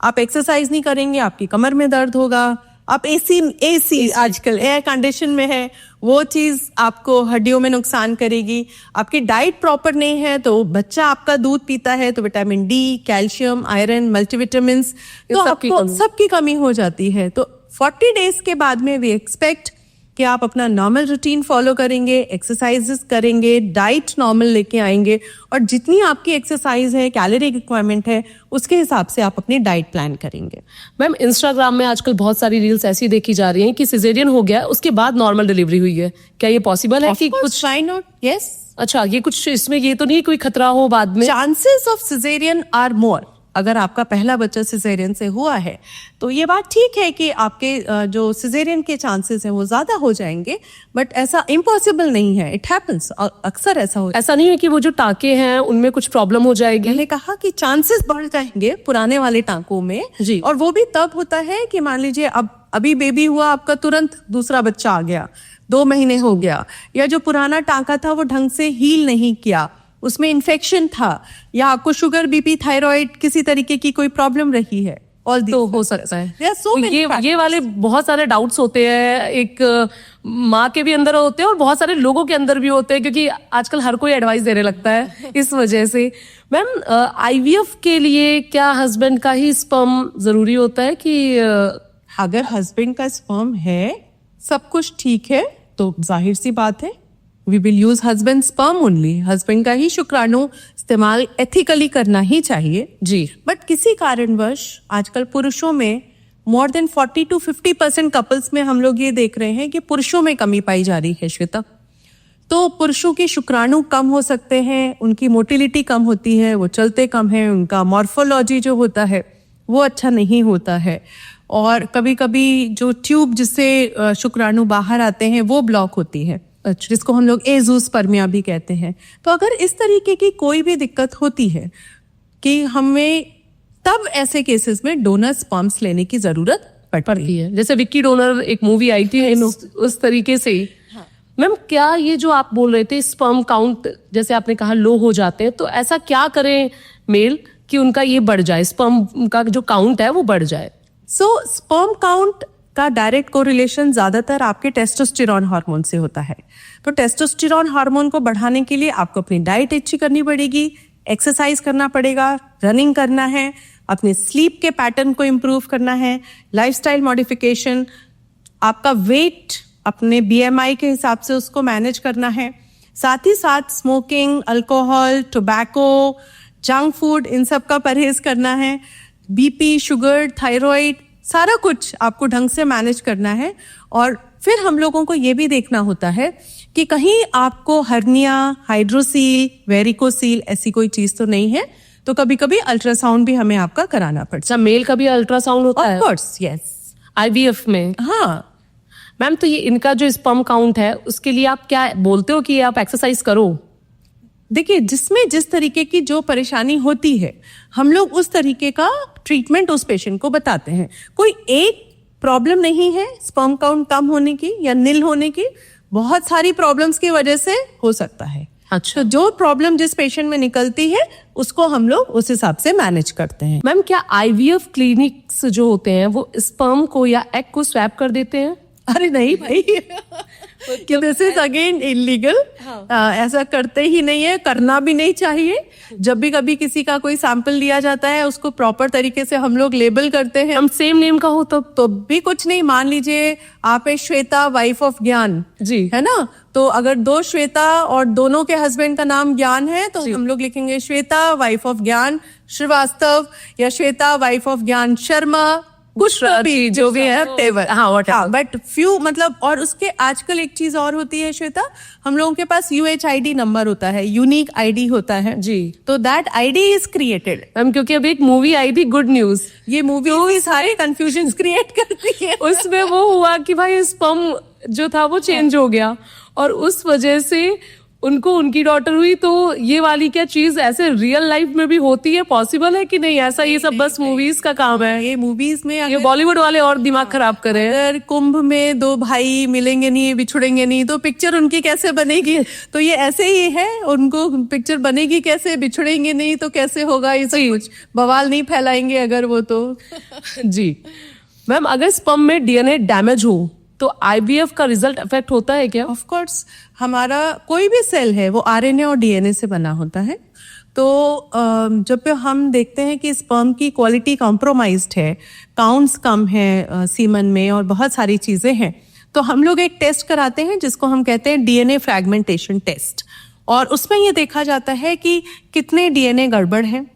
आप एक्सरसाइज नहीं करेंगे, आपकी कमर में दर्द होगा। आप एसी आजकल एयर कंडीशन में है, वो चीज आपको हड्डियों में नुकसान करेगी। आपकी डाइट प्रॉपर नहीं है, तो बच्चा आपका दूध पीता है तो vitamin D, calcium, iron, multivitamin तो आपको सबकी कमी हो जाती है। तो 40 डेज के बाद में वी एक्सपेक्ट कि आप अपना नॉर्मल रूटीन फॉलो करेंगे, एक्सरसाइजेस करेंगे, डाइट नॉर्मल लेके आएंगे, और जितनी आपकी एक्सरसाइज है, कैलोरी रिक्वायरमेंट है, उसके हिसाब से आप अपनी डाइट प्लान करेंगे। मैम, इंस्टाग्राम में आजकल बहुत सारी रील्स ऐसी देखी जा रही हैं कि सिजेरियन हो गया उसके बाद नॉर्मल डिलीवरी हुई है, क्या ये पॉसिबल है? कि कुछ व्हाई नॉट, यस। अच्छा, ये कुछ इसमें ये तो नहीं कोई खतरा हो बाद में? Chances of caesarean are more. अगर आपका पहला बच्चा सिजेरियन से हुआ है तो ये बात ठीक है कि आपके जो सिजेरियन के चांसेस हैं वो ज्यादा हो जाएंगे, बट ऐसा इम्पॉसिबल नहीं है, इट हैपेंस, अक्सर ऐसा हो। ऐसा नहीं है कि वो जो टांके हैं उनमें कुछ प्रॉब्लम हो जाएगी? मैंने कहा कि चांसेस बढ़ जाएंगे पुराने वाले टांकों में जी। और वो भी तब होता है कि मान लीजिए अब अभी बेबी हुआ आपका, तुरंत दूसरा बच्चा आ गया, 2 महीने हो गया, या जो पुराना टांका था वो ढंग से हील नहीं किया, उसमें इन्फेक्शन था, या आपको शुगर, बीपी, थायराइड, किसी तरीके की कोई प्रॉब्लम रही है, और तो हो सकता है। so ये वाले बहुत सारे डाउट्स होते हैं, एक माँ के भी अंदर होते हैं और बहुत सारे लोगों के अंदर भी होते हैं, क्योंकि आजकल हर कोई एडवाइस देने लगता है इस वजह से। मैम, आईवीएफ के लिए क्या हस्बैंड का ही स्पर्म जरूरी होता है कि अगर हस्बैंड का स्पर्म है, सब कुछ ठीक है, तो जाहिर सी बात है we will use husband sperm only. Husband का ही शुक्राणु इस्तेमाल एथिकली करना ही चाहिए जी। बट किसी कारणवश आजकल पुरुषों में मोर देन 40 to 50% कपल्स में हम लोग ये देख रहे हैं कि पुरुषों में कमी पाई जा रही है, श्वेता। तो पुरुषों के शुक्राणु कम हो सकते हैं, उनकी मोटिलिटी कम होती है, वो चलते कम है, उनका मॉर्फोलॉजी जो होता है वो अच्छा नहीं होता है, और कभी कभी जो ट्यूब जिससे शुक्राणु बाहर आते हैं वो ब्लॉक होती है, जिसको हम लोग एज़ोस्पर्मिया भी कहते हैं। तो अगर इस तरीके की कोई भी दिक्कत होती है कि हमें, तब ऐसे केसेस में डोनर स्पर्म्स लेने की जरूरत पड़ती है। जैसे विक्की डोनर एक मूवी आई थी उस तरीके से ही। मैम, क्या ये जो आप बोल रहे थे स्पर्म काउंट जैसे आपने कहा लो हो जाते हैं, तो ऐसा क्या करें मेल कि उनका ये बढ़ जाए, स्पर्म का जो काउंट है वो बढ़ जाए? स्पर्म काउंट का डायरेक्ट कोरिलेशन ज्यादातर आपके टेस्टोस्टेरॉन हार्मोन से होता है। तो टेस्टोस्टेरॉन हार्मोन को बढ़ाने के लिए आपको अपनी डाइट अच्छी करनी पड़ेगी, एक्सरसाइज करना पड़ेगा, रनिंग करना है, अपने स्लीप के पैटर्न को इम्प्रूव करना है, लाइफस्टाइल मॉडिफिकेशन, आपका वेट अपने बीएमआई के हिसाब से उसको मैनेज करना है, साथ ही साथ smoking, alcohol, tobacco, junk food, इन सब का परहेज करना है, बीपी, शुगर, थायराइड, सारा कुछ आपको ढंग से मैनेज करना है। और फिर हम लोगों को ये भी देखना होता है कि कहीं आपको हर्निया, हाइड्रोसील, वेरिकोसील ऐसी कोई चीज तो नहीं है, तो कभी कभी अल्ट्रासाउंड भी हमें आपका कराना पड़ता है। मेल का भी अल्ट्रासाउंड होता है? Of course, yes. आईवीएफ में? हाँ मैम, तो ये इनका जो स्पर्म काउंट है उसके लिए आप क्या बोलते हो कि आप एक्सरसाइज करो? देखिए, जिसमें जिस तरीके की जो परेशानी होती है हम लोग उस तरीके का ट्रीटमेंट उस पेशेंट को बताते हैं। कोई एक प्रॉब्लम नहीं है स्पर्म काउंट कम होने की या नील होने की, बहुत सारी प्रॉब्लम्स की वजह से हो सकता है। अच्छा, तो जो प्रॉब्लम जिस पेशेंट में निकलती है उसको हम लोग उस हिसाब से मैनेज करते हैं। मैम, क्या आईवीएफ क्लिनिक्स जो होते हैं वो स्पर्म को या एग को स्वैप कर देते हैं? अरे नहीं भाई, कि दिस इज अगेन इलीगल। ऐसा करते ही नहीं है, करना भी नहीं चाहिए। जब भी कभी किसी का कोई सैंपल लिया जाता है उसको प्रॉपर तरीके से हम लोग लेबल करते हैं। हम सेम नेम का हो तो भी कुछ नहीं। मान लीजिए आप है श्वेता, वाइफ ऑफ ज्ञान, जी, है ना, तो अगर 2 श्वेता और दोनों के हस्बैंड का नाम ज्ञान है तो हम लोग लिखेंगे श्वेता वाइफ ऑफ ज्ञान श्रीवास्तव, या श्वेता वाइफ ऑफ ज्ञान शर्मा, भी जो भी है whatever. हाँ whatever. बट फ्यू मतलब, और उसके आजकल एक चीज और होती है श्वेता, हम लोगों के पास UHID नंबर होता है, यूनिक आईडी होता है जी। तो that ID is created. Ma'am क्योंकि अभी एक मूवी आई थी गुड न्यूज, ये मूवी भी सारे कंफ्यूजन क्रिएट करती है। उसमें वो हुआ कि भाई स्पर्म जो था वो चेंज हो गया और उस वजह से उनको उनकी डॉटर हुई। तो ये वाली क्या चीज ऐसे रियल लाइफ में भी होती है, पॉसिबल है कि नहीं? ऐसा ये सब बस मूवीज का काम है? ये मूवीज में ये बॉलीवुड वाले और दिमाग खराब करे हैं। अगर कुंभ में दो भाई मिलेंगे नहीं, बिछुड़ेंगे नहीं, तो पिक्चर उनकी कैसे बनेगी? तो ये ऐसे ही है, उनको पिक्चर बनेगी कैसे? बिछुड़ेंगे नहीं तो कैसे होगा? ये सब कुछ बवाल नहीं फैलाएंगे अगर वो तो। जी मैम, अगर स्पर्म में डीएनए डैमेज हो तो आईवीएफ का रिजल्ट अफेक्ट होता है क्या? ऑफ कोर्स, हमारा कोई भी सेल है वो आरएनए और डीएनए से बना होता है। तो जब हम देखते हैं कि स्पर्म की क्वालिटी कॉम्प्रोमाइज्ड है, काउंट्स कम है सीमन में और बहुत सारी चीजें हैं, तो हम लोग एक टेस्ट कराते हैं जिसको हम कहते हैं डीएनए फ्रैगमेंटेशन टेस्ट। और उसमें ये देखा जाता है कि कितने डीएनए गड़बड़ है,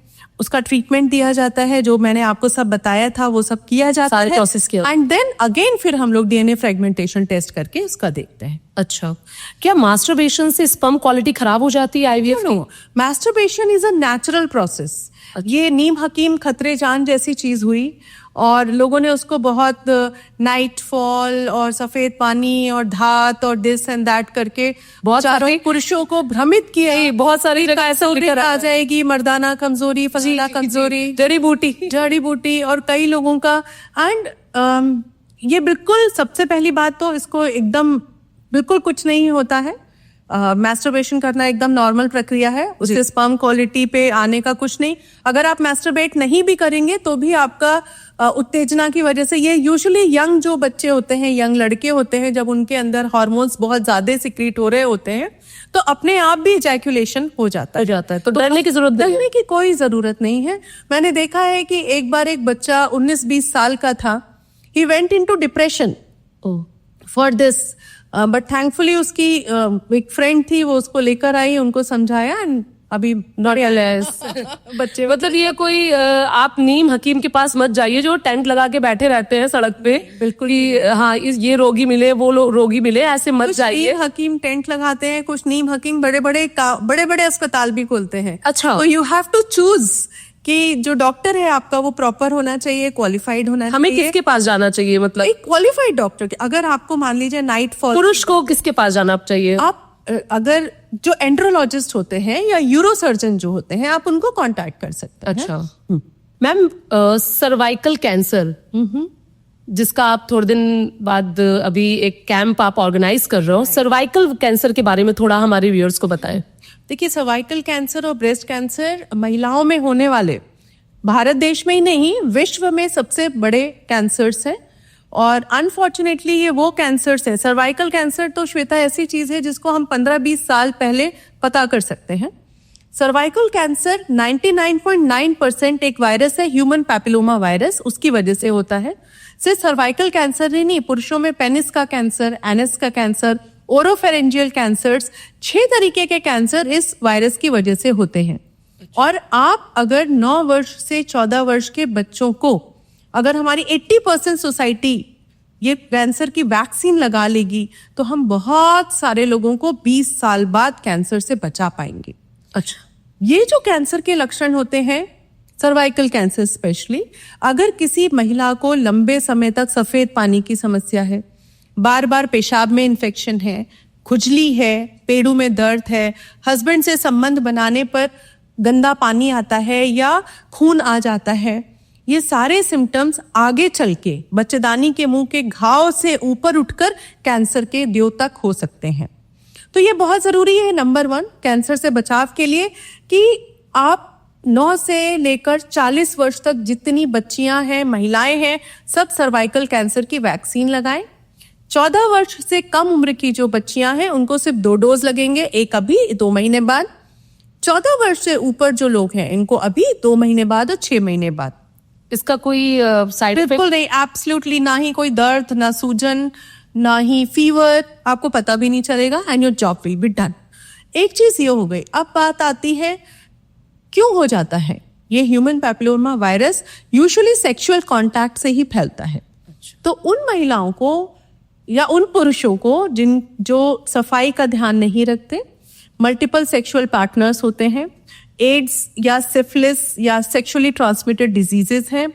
उसका ट्रीटमेंट दिया जाता है, जो मैंने आपको सब बताया था वो सब किया जाता सारे है, प्रोसेस किया। एंड देन अगेन फिर हम लोग डीएनए फ्रैगमेंटेशन टेस्ट करके उसका देखते हैं। अच्छा, क्या मास्टरबेशन से स्पर्म क्वालिटी खराब हो जाती है आईवीएफ की? Masturbation is a natural process. ये नीम हकीम खतरे जान जैसी चीज हुई और लोगों ने उसको बहुत नाइटफॉल और सफेद पानी और धात और दिस एंड दैट करके बहुत चारों पुरुषों को भ्रमित किया। बहुत सारी जगह ऐसा आ जाएगी, मर्दाना कमजोरी, फजीला कमजोरी, जड़ी बूटी और कई लोगों का। एंड ये बिल्कुल सबसे पहली बात तो इसको एकदम बिल्कुल कुछ नहीं होता है। मैस्टरबेशन करना एकदम नॉर्मल प्रक्रिया है, उससे स्पर्म क्वालिटी पे आने का कुछ नहीं। अगर आप मैस्टरबेट नहीं भी करेंगे तो भी आपका उत्तेजना की वजह से, ये यूजुअली यंग जो बच्चे होते हैं, यंग लड़के होते हैं, जब उनके अंदर हार्मोन्स बहुत ज्यादा सिक्रीट हो रहे होते हैं तो अपने आप भी इजैक्यूलेशन हो जाता है। तो डरने की जरूरत नहीं है? डरने की कोई जरूरत नहीं है। मैंने देखा है कि एक बार एक बच्चा 19-20 साल का था, he went into depression for this, but thankfully उसकी एक फ्रेंड थी, वो उसको लेकर आई, उनको समझाया एंड अभी नॉट बच्चे। मतलब ये कोई आप नीम हकीम के पास मत जाइए जो टेंट लगा के बैठे रहते हैं सड़क पे, बिल्कुल ही हाँ ये रोगी मिले वो रोगी मिले, ऐसे मत जाइए। नीम हकीम टेंट लगाते हैं, कुछ नीम हकीम बड़े बड़े अस्पताल भी खोलते हैं। अच्छा, तो यू हैव टू चूज कि जो डॉक्टर है आपका वो प्रॉपर होना चाहिए, क्वालिफाइड होना चाहिए। हमें किसके पास जाना चाहिए? मतलब एक क्वालिफाइड डॉक्टर के। अगर आपको मान लीजिए नाइट फॉल, पुरुष को किसके पास जाना चाहिए? आप अगर जो एंड्रोलॉजिस्ट होते हैं या यूरोसर्जन जो होते हैं, आप उनको कांटेक्ट कर सकते हैं। अच्छा मैम, सर्वाइकल कैंसर जिसका आप थोड़े दिन बाद अभी एक कैंप आप ऑर्गेनाइज कर रहे हो, सर्वाइकल कैंसर के बारे में थोड़ा हमारे व्यूअर्स को बताएं। देखिए, सर्वाइकल कैंसर और ब्रेस्ट कैंसर महिलाओं में होने वाले, भारत देश में ही नहीं विश्व में सबसे बड़े कैंसर्स हैं। और अनफॉर्चुनेटली ये वो कैंसर्स है, सर्वाइकल कैंसर तो श्वेता ऐसी चीज है जिसको हम 15-20 साल पहले पता कर सकते हैं। सर्वाइकल कैंसर 99.9% एक वायरस है, ह्यूमन पैपिलोमा वायरस, उसकी वजह से होता है। सिर्फ सर्वाइकल कैंसर ही नहीं, पुरुषों में पेनिस का कैंसर, एनस का कैंसर, ओरोफेरेंजियल कैंसर्स, 6 तरीके के कैंसर इस वायरस की वजह से होते हैं। और आप अगर 9 वर्ष से 14 वर्ष के बच्चों को, अगर हमारी 80% सोसाइटी ये कैंसर की वैक्सीन लगा लेगी तो हम बहुत सारे लोगों को 20 साल बाद कैंसर से बचा पाएंगे। अच्छा, ये जो कैंसर के लक्षण होते हैं, सर्वाइकल कैंसर स्पेशली, अगर किसी महिला को लंबे समय तक सफेद पानी की समस्या है, बार बार पेशाब में इन्फेक्शन है, खुजली है, पेड़ों में दर्द है, हस्बैंड से संबंध बनाने पर गंदा पानी आता है या खून आ जाता है, ये सारे सिम्टम्स आगे चल के बच्चेदानी के मुंह के घाव से ऊपर उठकर कैंसर के ड्यों तक हो सकते हैं। तो ये बहुत जरूरी है, नंबर 1 कैंसर से बचाव के लिए, कि आप 9 से लेकर 40 वर्ष तक जितनी बच्चियां हैं, महिलाएं हैं, सब सर्वाइकल कैंसर की वैक्सीन लगाएं। 14 वर्ष से कम उम्र की जो बच्चियां हैं उनको सिर्फ 2 डोज लगेंगे, एक अभी 2 महीने बाद। 14 वर्ष से ऊपर जो लोग हैं इनको अभी 2 महीने बाद और 6 महीने बाद। इसका कोई साइड इफेक्ट? बिल्कुल नहीं, एब्सोल्युटली ना ही कोई दर्द, ना सूजन, ना ही फीवर, आपको पता भी नहीं चलेगा and your job will be done. एक चीज ये हो गई। अब बात आती है क्यों हो जाता है ये human papilloma virus usually sexual contact से ही फैलता है। तो उन महिलाओं को या उन पुरुषों को जो सफाई का ध्यान नहीं रखते, मल्टीपल सेक्सुअल पार्टनर्स होते हैं, एड्स या सिफिलिस या सेक्सुअली ट्रांसमिटेड डिजीजेस हैं,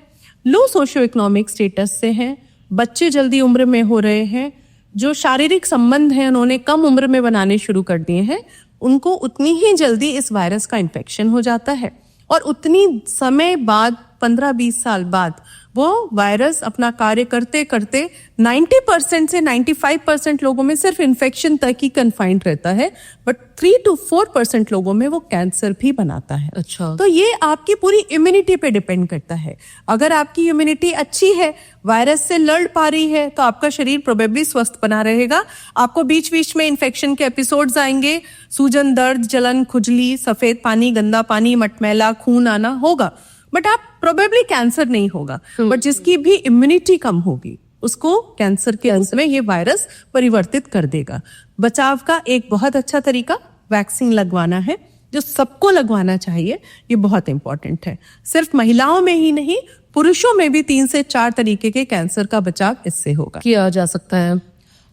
लो सोशियो इकोनॉमिक स्टेटस से हैं, बच्चे जल्दी उम्र में हो रहे हैं, जो शारीरिक संबंध हैं उन्होंने कम उम्र में बनाने शुरू कर दिए हैं, उनको उतनी ही जल्दी इस वायरस का इन्फेक्शन हो जाता है और उतनी समय बाद 15-20 साल बाद वो वायरस अपना कार्य करते करते 90% से 95% लोगों में सिर्फ इन्फेक्शन तक ही कन्फाइंड रहता है, बट 3 to 4% लोगों में वो कैंसर भी बनाता है। अच्छा। तो ये आपकी पूरी इम्यूनिटी पे डिपेंड करता है। अगर आपकी इम्यूनिटी अच्छी है, वायरस से लड़ पा रही है, तो आपका शरीर प्रोबेबली स्वस्थ बना रहेगा। आपको बीच बीच में इन्फेक्शन के एपिसोड्स आएंगे, सूजन, दर्द, जलन, खुजली, सफेद पानी, गंदा पानी, मटमैला, खून आना होगा, बट आप प्रोबेबली कैंसर नहीं होगा। बट जिसकी भी इम्यूनिटी कम होगी उसको कैंसर के अंश में ये वायरस परिवर्तित कर देगा। बचाव का एक बहुत अच्छा तरीका वैक्सीन लगवाना है, जो सबको लगवाना चाहिए। ये बहुत इंपॉर्टेंट है। सिर्फ महिलाओं में ही नहीं, पुरुषों में भी 3 से 4 तरीके के कैंसर का बचाव इससे होगा, किया जा सकता है।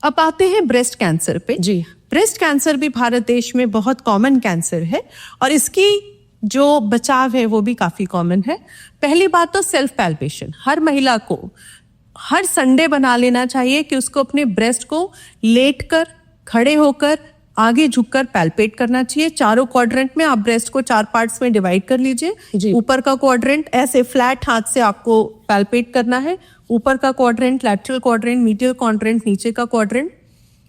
अब आते हैं ब्रेस्ट कैंसर पे। जी। ब्रेस्ट कैंसर भी भारत देश में बहुत कॉमन कैंसर है और इसकी जो बचाव है वो भी काफी कॉमन है। पहली बात तो सेल्फ पैल्पेशन। हर महिला को हर संडे बना लेना चाहिए कि उसको अपने ब्रेस्ट को लेटकर, खड़े होकर, आगे झुककर पैल्पेट करना चाहिए। चारों क्वाड्रेंट में आप ब्रेस्ट को 4 पार्ट्स में डिवाइड कर लीजिए। ऊपर का क्वाड्रेंट ऐसे फ्लैट हाथ से आपको पैल्पेट करना है, ऊपर का quadrant, lateral quadrant, medial quadrant, नीचे का क्वाड्रेंट।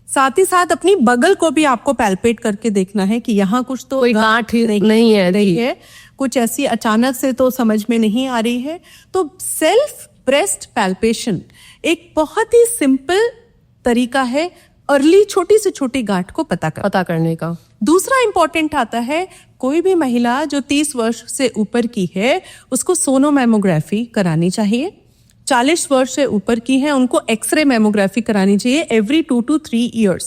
साथ ही साथ अपनी बगल को भी आपको पैल्पेट करके देखना है कि यहाँ कुछ तो कोई गांठ नहीं है, कुछ ऐसी अचानक से तो समझ में नहीं आ रही है। तो सेल्फ ब्रेस्ट पैल्पेशन एक बहुत ही सिंपल तरीका है अर्ली छोटी से छोटी गांठ को पता करने का। दूसरा इंपॉर्टेंट आता है, कोई भी महिला जो 30 वर्ष से ऊपर की है उसको सोनोमैमोग्राफी करानी चाहिए। 40 वर्ष से ऊपर की है उनको एक्सरे मैमोग्राफी करानी चाहिए एवरी 2 to 3 years,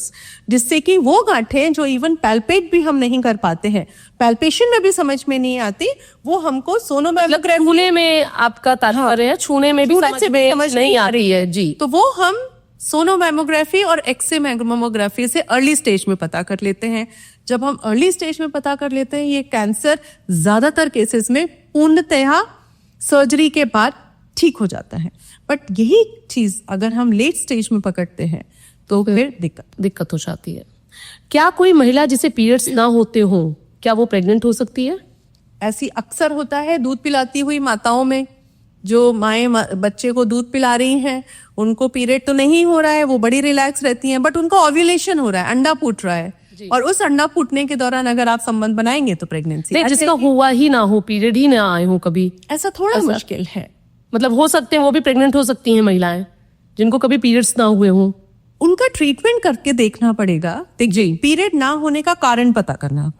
जिससे कि वो गांठें जो इवन पैल्पेट भी हम नहीं कर पाते हैं, पैल्पेशन में भी समझ में नहीं आती, वो हमको सोनोमैमोग्राफी, छूने में आपका तात्पर्य है, छूने में भी समझ में नहीं आ रही है। जी। तो वो हम सोनोमैमोग्राफी और एक्सरे मैमोग्राफी से अर्ली स्टेज में पता कर लेते हैं। जब हम अर्ली स्टेज में पता कर लेते हैं, ये कैंसर ज्यादातर केसेस में पूर्णतः सर्जरी के बाद ठीक हो जाता है। बट यही चीज अगर हम लेट स्टेज में पकड़ते हैं तो फिर दिक्कत हो जाती है। क्या कोई महिला जिसे पीरियड्स ना होते हो, क्या वो प्रेग्नेंट हो सकती है? ऐसी अक्सर होता है दूध पिलाती हुई माताओं में। जो माएँ बच्चे को दूध पिला रही हैं, उनको पीरियड तो नहीं हो रहा है, वो बड़ी रिलैक्स रहती हैं, बट उनको ओव्यूलेशन हो रहा है, अंडा फूट रहा है, और उस अंडा फूटने के दौरान अगर आप संबंध बनाएंगे तो प्रेगनेंसी। जिसका हुआ ही ना हो, पीरियड ही ना आए हो कभी, ऐसा थोड़ा मुश्किल है। मतलब हो सकते हैं, वो भी प्रेग्नेंट हो सकती हैं महिलाएं जिनको कभी पीरियड्स ना हुए हों। उनका ट्रीटमेंट करके देखना पड़ेगा। देखिए, पीरियड ना होने का कारण पता करना।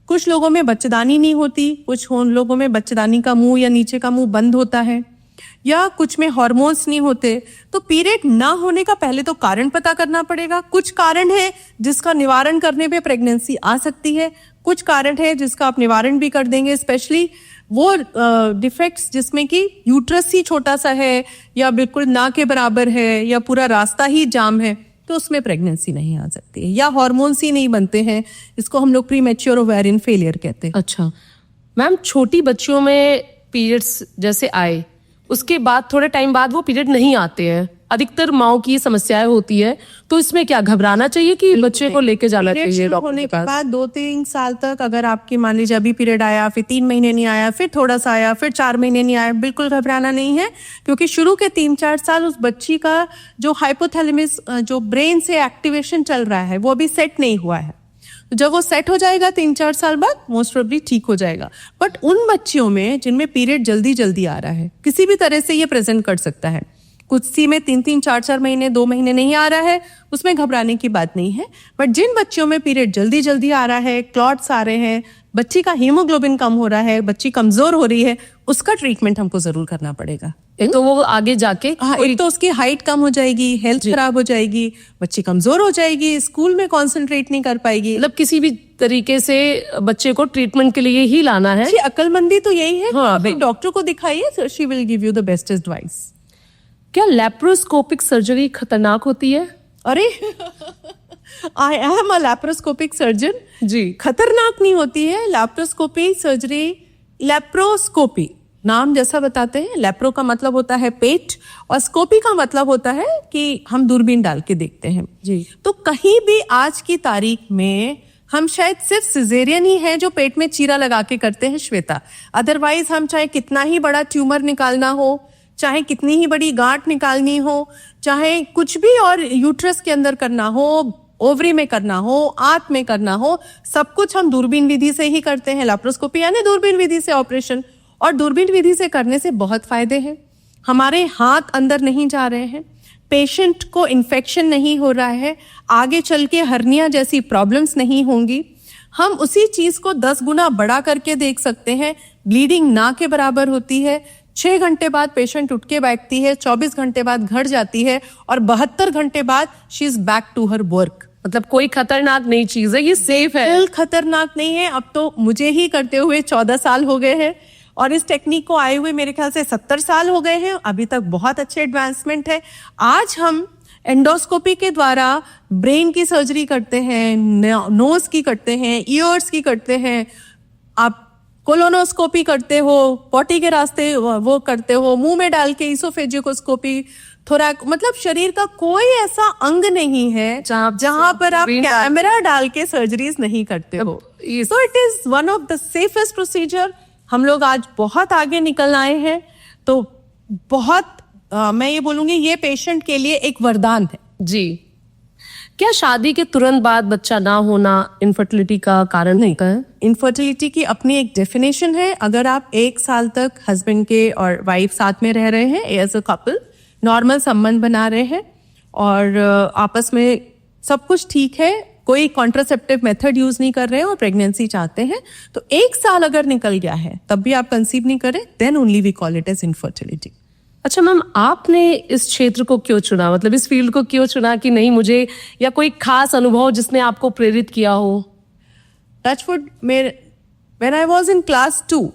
कुछ लोगों में बच्चेदानी नहीं होती, कुछ लोगों में बच्चेदानी का मुंह या नीचे का मुंह बंद होता है, या कुछ में हार्मोन्स नहीं होते। तो पीरियड ना होने का पहले तो कारण पता करना पड़ेगा। कुछ कारण है जिसका निवारण करने पे प्रेगनेंसी आ सकती है, कुछ कारण है जिसका आप निवारण भी कर देंगे, स्पेशली वो डिफेक्ट्स जिसमें कि यूट्रस ही छोटा सा है या बिल्कुल ना के बराबर है या पूरा रास्ता ही जाम है, तो उसमें प्रेगनेंसी नहीं आ सकती है। या हार्मोन्स ही नहीं बनते हैं, इसको हम लोग प्रीमेच्योर ओवेरियन फेलियर कहते हैं। अच्छा मैम, छोटी बच्चियों में पीरियड्स जैसे आए उसके बाद थोड़े टाइम बाद वो पीरियड नहीं आते हैं, अधिकतर माओं की समस्याएं होती है, तो इसमें क्या घबराना चाहिए कि बच्चे को लेके जाना चाहिए डॉक्टर होने के के पास? बाद 2-3 साल तक अगर आपकी मान लीजिए अभी पीरियड आया, फिर 3 महीने नहीं आया, फिर थोड़ा सा आया, फिर 4 महीने नहीं आया, बिल्कुल घबराना नहीं है, क्योंकि शुरू के 3-4 साल उस बच्ची का जो हाइपोथैलेमस जो ब्रेन से एक्टिवेशन चल रहा है वो अभी सेट नहीं हुआ है। तो जब वो सेट हो जाएगा 3-4 साल बाद, मोस्ट प्रोबेबली ठीक हो जाएगा। बट उन बच्चियों में जिनमें पीरियड जल्दी जल्दी आ रहा है, किसी भी तरह से ये प्रेजेंट कर सकता है, कुछ सी में 3-3, 4-4 महीने, 2 महीने नहीं आ रहा है, उसमें घबराने की बात नहीं है। बट जिन बच्चियों में पीरियड जल्दी जल्दी आ रहा है, क्लॉट्स आ रहे हैं, बच्ची का हीमोग्लोबिन कम हो रहा है, बच्ची कमजोर हो रही है, उसका ट्रीटमेंट हमको जरूर करना पड़ेगा। तो वो आगे जाके एक तो उसकी हाइट कम हो जाएगी, हेल्थ खराब हो जाएगी, बच्ची कमजोर हो जाएगी, स्कूल में कॉन्सेंट्रेट नहीं कर पाएगी। मतलब किसी भी तरीके से बच्चे को ट्रीटमेंट के लिए ही लाना है। जी, अक्लमंदी तो यही है। हाँ, आप डॉक्टर को दिखाइए, so she will give you the best advice. क्या लैप्रोस्कोपिक सर्जरी खतरनाक होती है? अरे I am a laparoscopic surgeon. जी। खतरनाक नहीं होती है लैप्रोस्कोपी सर्जरी। लैप्रोस्कोपी नाम जैसा बताते हैं, लैप्रो का मतलब होता है पेट और स्कोपी का मतलब होता है कि हम दूरबीन डाल के देखते हैं। जी। तो कहीं भी आज की तारीख में हम शायद सिर्फ सिजेरियन ही है जो पेट में चीरा लगा के करते हैं श्वेता। अदरवाइज हम चाहे कितना ही बड़ा ट्यूमर निकालना हो, चाहे कितनी ही बड़ी गांठ निकालनी हो, चाहे कुछ भी और यूट्रस के अंदर करना हो, ओवरी में करना हो, आंत में करना हो, सब कुछ हम दूरबीन विधि से ही करते हैं। लैप्रोस्कोपी यानी दूरबीन विधि से ऑपरेशन। और दूरबीन विधि से करने से बहुत फायदे हैं। हमारे हाथ अंदर नहीं जा रहे हैं, पेशेंट को इन्फेक्शन नहीं हो रहा है, आगे चल के हर्निया जैसी प्रॉब्लम्स नहीं होंगी। हम उसी चीज को 10 गुना बड़ा करके देख सकते हैं। ब्लीडिंग ना के बराबर होती है। 6 घंटे बाद पेशेंट उठ के बैठती है, 24 घंटे बाद घर जाती है और 72 घंटे बाद she is back to her work. मतलब कोई खतरनाक नहीं चीज है, ये सेफ है। बिल्कुल खतरनाक नहीं है। अब तो मुझे ही करते हुए 14 साल हो गए हैं और इस टेक्निक को आए हुए मेरे ख्याल से 70 साल हो गए हैं। अभी तक बहुत अच्छे एडवांसमेंट है। आज हम एंडोस्कोपी के द्वारा ब्रेन की सर्जरी करते हैं, नोज की करते हैं, ईयर्स की करते हैं, आप कोलोनोस्कोपी करते हो, पॉटी के रास्ते वो करते हो, मुंह में डाल के इसोफेजियोस्कोपी, थोड़ा मतलब शरीर का कोई ऐसा अंग नहीं है जहां पर आप कैमरा डाल के सर्जरीज नहीं करते हो। So it is one of the safest procedure. हम लोग आज बहुत आगे निकल आए हैं। तो बहुत मैं ये बोलूंगी ये पेशेंट के लिए एक वरदान है। जी। क्या शादी के तुरंत बाद बच्चा ना होना इनफर्टिलिटी का कारण नहीं है? इनफर्टिलिटी की अपनी एक डेफिनेशन है। अगर आप 1 साल तक हस्बैंड के और वाइफ साथ में रह रहे हैं, एज अ कपल नॉर्मल संबंध बना रहे हैं और आपस में सब कुछ ठीक है, कोई कॉन्ट्रासेप्टिव मेथड यूज नहीं कर रहे हैं और प्रेगनेंसी चाहते हैं, तो 1 साल अगर निकल गया है तब भी आप कंसीव नहीं करें, then only we call it as infertility. अच्छा मैम, आपने इस क्षेत्र को क्यों चुना, मतलब इस फील्ड को क्यों चुना कि नहीं मुझे, या कोई खास अनुभव जिसने आपको प्रेरित किया हो? Touch wood when I was in class 2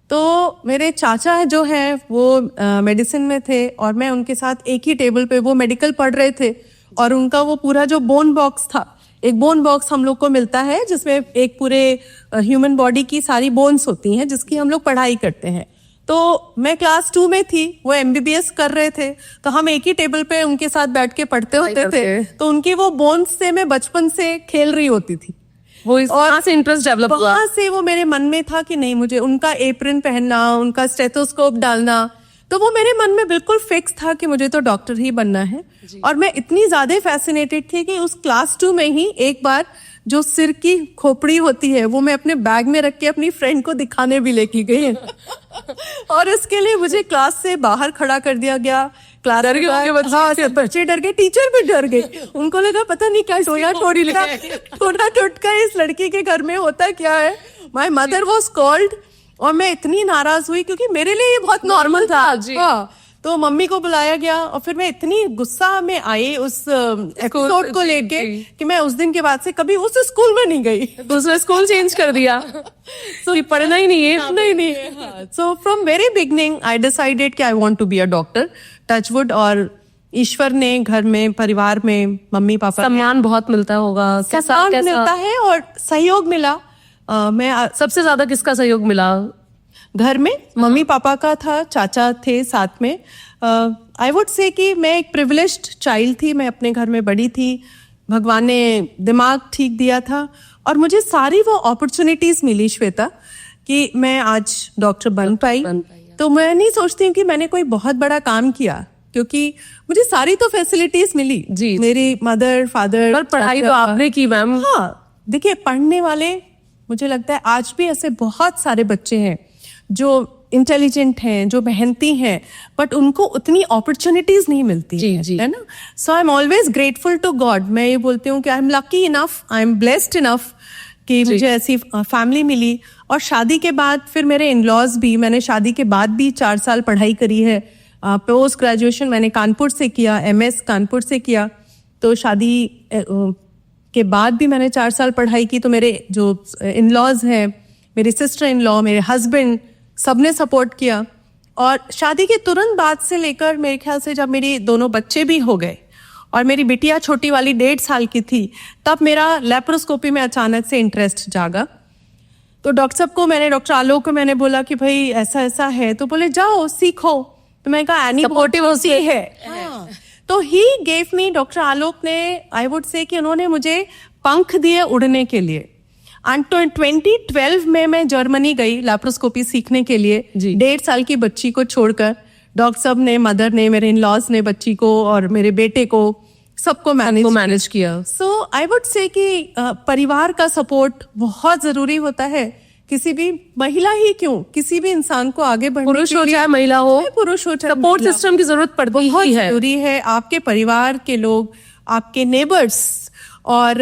तो मेरे चाचा जो हैं वो मेडिसिन में थे और मैं उनके साथ एक ही टेबल पे, वो मेडिकल पढ़ रहे थे और उनका वो पूरा जो बोन बॉक्स था, एक बोन बॉक्स हम लोग को मिलता है जिसमें एक पूरे ह्यूमन बॉडी की सारी बोन्स होती हैं जिसकी हम लोग पढ़ाई करते हैं। तो मैं क्लास 2 में थी, वो MBBS कर रहे थे, तो हम एक ही टेबल पे उनके साथ बैठ के पढ़ते होते थे। तो उनकी वो बोन्स से मैं बचपन से खेल रही होती थी। वो वहां से इंटरेस्ट डेवलप हुआ? वहां से वो मेरे मन में था कि नहीं, मुझे उनका एप्रन पहनना, उनका स्टेथोस्कोप डालना, तो वो मेरे मन में बिल्कुल फिक्स था कि मुझे तो डॉक्टर ही बनना है। और मैं इतनी ज्यादा फैसिनेटेड थी कि उस क्लास 2 में ही एक बार जो सिर की खोपड़ी होती है वो मैं अपने बैग में रख के अपनी फ्रेंड को दिखाने भी लेके गई और इसके लिए मुझे क्लास से बाहर खड़ा कर दिया गया। क्लास डर गए बच्चे डर गए, टीचर भी डर गए। उनको लगा पता नहीं क्या टोना टोटका इस लड़की के घर में होता क्या है। माय मदर वाज कॉल्ड और मैं इतनी नाराज हुई क्योंकि मेरे लिए ये बहुत नॉर्मल था। हाँ, तो मम्मी को बुलाया गया और फिर मैं इतनी गुस्सा में आई उस एपिसोड को लेके कि मैं उस दिन के बाद से कभी उस स्कूल में नहीं गई। दूसरा स्कूल चेंज कर दिया। तो पढ़ना ही नहीं है? नहीं। So from very beginning I decided कि I want to be a doctor. Touchwood, और ईश्वर ने घर में, परिवार में, मम्मी पापा, सम्मान बहुत मिलता होगा। कैसा मिलता है और सहयोग मिला। मैं सबसे ज्यादा किसका सहयोग मिला घर में? मम्मी पापा का था, चाचा थे साथ में। आई वुड से कि मैं एक प्रिविलेज्ड चाइल्ड थी, मैं अपने घर में बड़ी थी, भगवान ने दिमाग ठीक दिया था और मुझे सारी वो अपॉर्चुनिटीज मिली श्वेता कि मैं आज डॉक्टर बन पाई। तो मैं नहीं सोचती हूँ कि मैंने कोई बहुत बड़ा काम किया, क्योंकि मुझे सारी तो फैसिलिटीज मिली। जी, मेरी मदर फादर। पर पढ़ाई तो आपने की मैम। हाँ, देखिए पढ़ने वाले, मुझे लगता है आज भी ऐसे बहुत सारे बच्चे हैं जो इंटेलिजेंट हैं, जो मेहनती हैं, बट उनको उतनी अपॉर्चुनिटीज नहीं मिलती है ना। So I am always grateful to God. मैं ये बोलती हूँ कि I am lucky enough, I am blessed enough कि मुझे ऐसी फैमिली मिली। और शादी के बाद फिर मेरे इन-लॉज भी, मैंने शादी के बाद भी 4 साल पढ़ाई करी है। पोस्ट ग्रेजुएशन मैंने कानपुर से किया, MS कानपुर से किया। तो शादी के बाद भी मैंने 4 साल पढ़ाई की। तो मेरे जो इन लॉज हैं, मेरी सिस्टर इन लॉ, मेरे हस्बैंड, सबने सपोर्ट किया। और शादी के तुरंत बाद से लेकर मेरे ख्याल से जब मेरी दोनों बच्चे भी हो गए और मेरी बिटिया छोटी वाली 1.5 साल की थी, तब मेरा लैप्रोस्कोपी में अचानक से इंटरेस्ट जागा। तो डॉक्टर साहब को मैंने, डॉक्टर आलोक को मैंने बोला कि भाई ऐसा ऐसा है, तो बोले जाओ सीखो। तो मैंने कहा एनी सपोर्टिव होती है। हाँ। तो ही गेव मी, डॉक्टर आलोक ने, आई वुड से कि उन्होंने मुझे पंख दिए उड़ने के लिए। एंड 2012 में मैं जर्मनी गई लैप्रोस्कोपी सीखने के लिए, 1.5 साल की बच्ची को छोड़कर। डॉक्टर साहब ने, मदर ने, मेरे इन लॉज ने बच्ची को और मेरे बेटे को सबको मैनेज किया। सो आई वुड से कि परिवार का सपोर्ट बहुत जरूरी होता है। किसी भी महिला ही क्यों, किसी भी इंसान को आगे बढ़ने, पुरुष हो चाहे महिला हो, पुरुष हो चाहे सपोर्ट सिस्टम की जरूरत पड़ती बहुत ही है। जरूरी है। आपके परिवार के लोग, आपके नेबर्स, और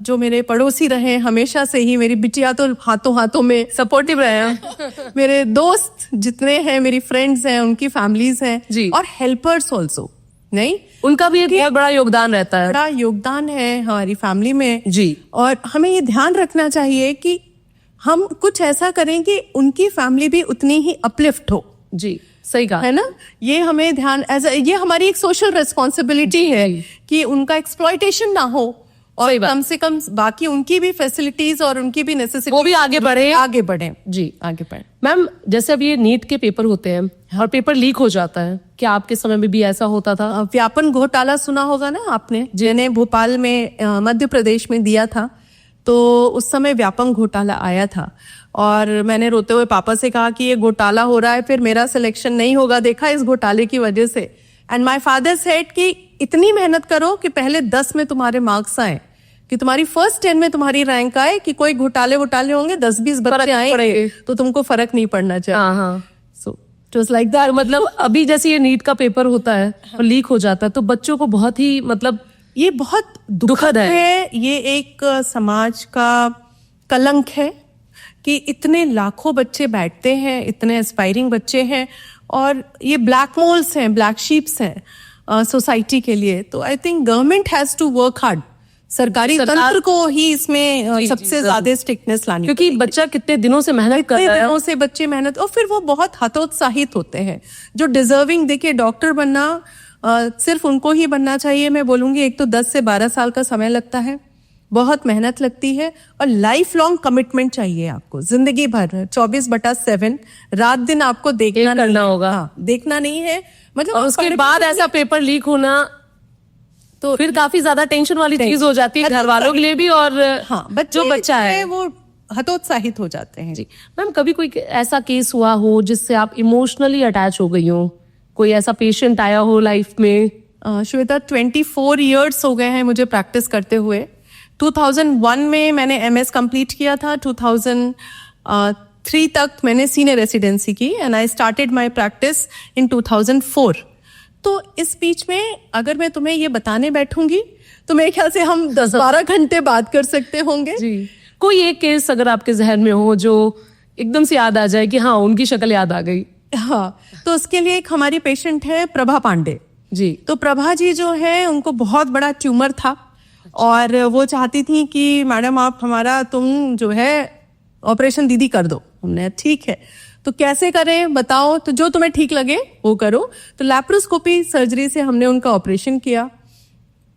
जो मेरे पड़ोसी रहे हमेशा से ही, मेरी बिटिया तो हाथों हाथों में सपोर्टिव रहे हैं। मेरे दोस्त जितने हैं, मेरी फ्रेंड्स हैं, उनकी फैमिलीज हैं जी। और हेल्पर्स ऑल्सो, नहीं, उनका भी एक बहुत बड़ा योगदान रहता है। बड़ा योगदान है हमारी फैमिली में जी। और हमें ये ध्यान रखना चाहिए कि हम कुछ ऐसा करें कि उनकी फैमिली भी उतनी ही अपलिफ्ट हो। जी, सही कहा है ना, ये हमें ध्यान, ये हमारी एक सोशल रिस्पॉन्सिबिलिटी है कि उनका एक्सप्लॉयटेशन ना हो और कम से कम बाकी उनकी भी फैसिलिटीज और उनकी भी नेसेसिटी, वो भी आगे बढ़े। जी आगे बढ़े। मैम, जैसे अब ये नीट के पेपर होते हैं और पेपर लीक हो जाता है, क्या आपके समय में भी ऐसा होता था? व्यापन घोटाला सुना होगा ना आपने, जिन्हें भोपाल में मध्य प्रदेश में दिया था। तो उस समय व्यापम घोटाला आया था और मैंने रोते हुए पापा से कहा कि ये घोटाला हो रहा है, फिर मेरा सिलेक्शन नहीं होगा देखा इस घोटाले की वजह से। एंड माय फादर सेड कि इतनी मेहनत करो कि पहले 10 में तुम्हारे मार्क्स आए, कि तुम्हारी फर्स्ट 10 में तुम्हारी रैंक आए, कि कोई घोटाले होंगे 10-20 बच्चे आएंगे तो तुमको फर्क नहीं पड़ना चाहिए। So it was like that. मतलब अभी जैसे ये नीट का पेपर होता है और लीक हो जाता है तो बच्चों को बहुत ही, मतलब ये बहुत दुखद है। ये एक समाज का कलंक है कि इतने लाखों बच्चे बैठते हैं, इतने एस्पायरिंग बच्चे हैं और ये ब्लैक मोल्स हैं, ब्लैक शीप्स हैं सोसाइटी के लिए। तो I think government has to work hard. सरकारी तंत्र को ही इसमें सबसे ज्यादा स्ट्रिक्टनेस लानी, क्योंकि बच्चा कितने दिनों से मेहनत कर रहा है, दिनों से बच्चे मेहनत, और फिर वो बहुत हतोत्साहित होते हैं जो डिजर्विंग। देखिए, डॉक्टर बनना सिर्फ उनको ही बनना चाहिए मैं बोलूंगी। एक तो 10 से 12 साल का समय लगता है, बहुत मेहनत लगती है और लाइफ लॉन्ग कमिटमेंट चाहिए आपको, जिंदगी भर 24/7 रात दिन आपको देखना करना होगा। देखना नहीं है, मतलब और उसके बाद ऐसा पेपर लीक होना तो फिर काफी ज्यादा टेंशन वाली चीज हो जाती है घर वालों के लिए भी, और जो बच्चा है वो हतोत्साहित हो जाते हैं। जी मैम, कभी कोई ऐसा केस हुआ हो जिससे आप इमोशनली अटैच हो गई हो, कोई ऐसा पेशेंट आया हो लाइफ में? श्वेता, 24 इयर्स हो गए हैं मुझे प्रैक्टिस करते हुए। 2001 में मैंने MS कंप्लीट किया था, 2003 तक मैंने सीनियर रेसिडेंसी की and I started my practice in 2004। तो इस बीच में अगर मैं तुम्हें ये बताने बैठूंगी तो मेरे ख्याल से हम 10-12 घंटे बात कर सकते होंगे। जी, कोई एक केस अगर आपके जहन में हो जो एकदम से याद आ जाए कि हाँ उनकी शक्ल याद आ गई। हाँ, तो उसके लिए एक हमारी पेशेंट है प्रभा पांडे जी। तो प्रभा जी जो है, उनको बहुत बड़ा ट्यूमर था और वो चाहती थी कि मैडम आप हमारा, तुम जो है ऑपरेशन दीदी कर दो। हमने ठीक है, तो कैसे करें बताओ, तो जो तुम्हें ठीक लगे वो करो। तो लैप्रोस्कोपी सर्जरी से हमने उनका ऑपरेशन किया।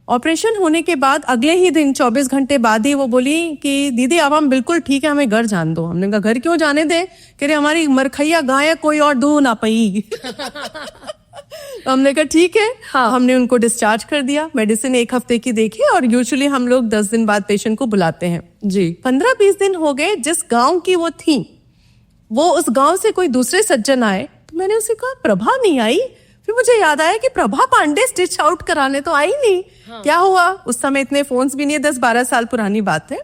ऑपरेशन होने के बाद अगले ही दिन 24 घंटे बाद ही वो बोली कि दीदी अब हम बिल्कुल ठीक है, हमें घर जान दो। हमने कहा घर क्यों जाने दे? कह रहे हमारी मरखैया गाय कोई और दूह ना पई। तो हमने कहा ठीक है। हाँ। हमने उनको डिस्चार्ज कर दिया, मेडिसिन 1 हफ्ते की देखी और यूजुअली हम लोग 10 दिन बाद पेशेंट को बुलाते हैं। जी। 15-20 दिन हो गए, जिस गांव की वो थी, वो उस गांव से कोई दूसरे सज्जन आए तो मैंने उसे कहा प्रभा नहीं आई। फिर मुझे याद आया कि प्रभा पांडे स्टिच आउट कराने तो आई नहीं। हाँ। क्या हुआ? उस समय इतने फोन्स भी नहीं है, 10-12 साल पुरानी बात है।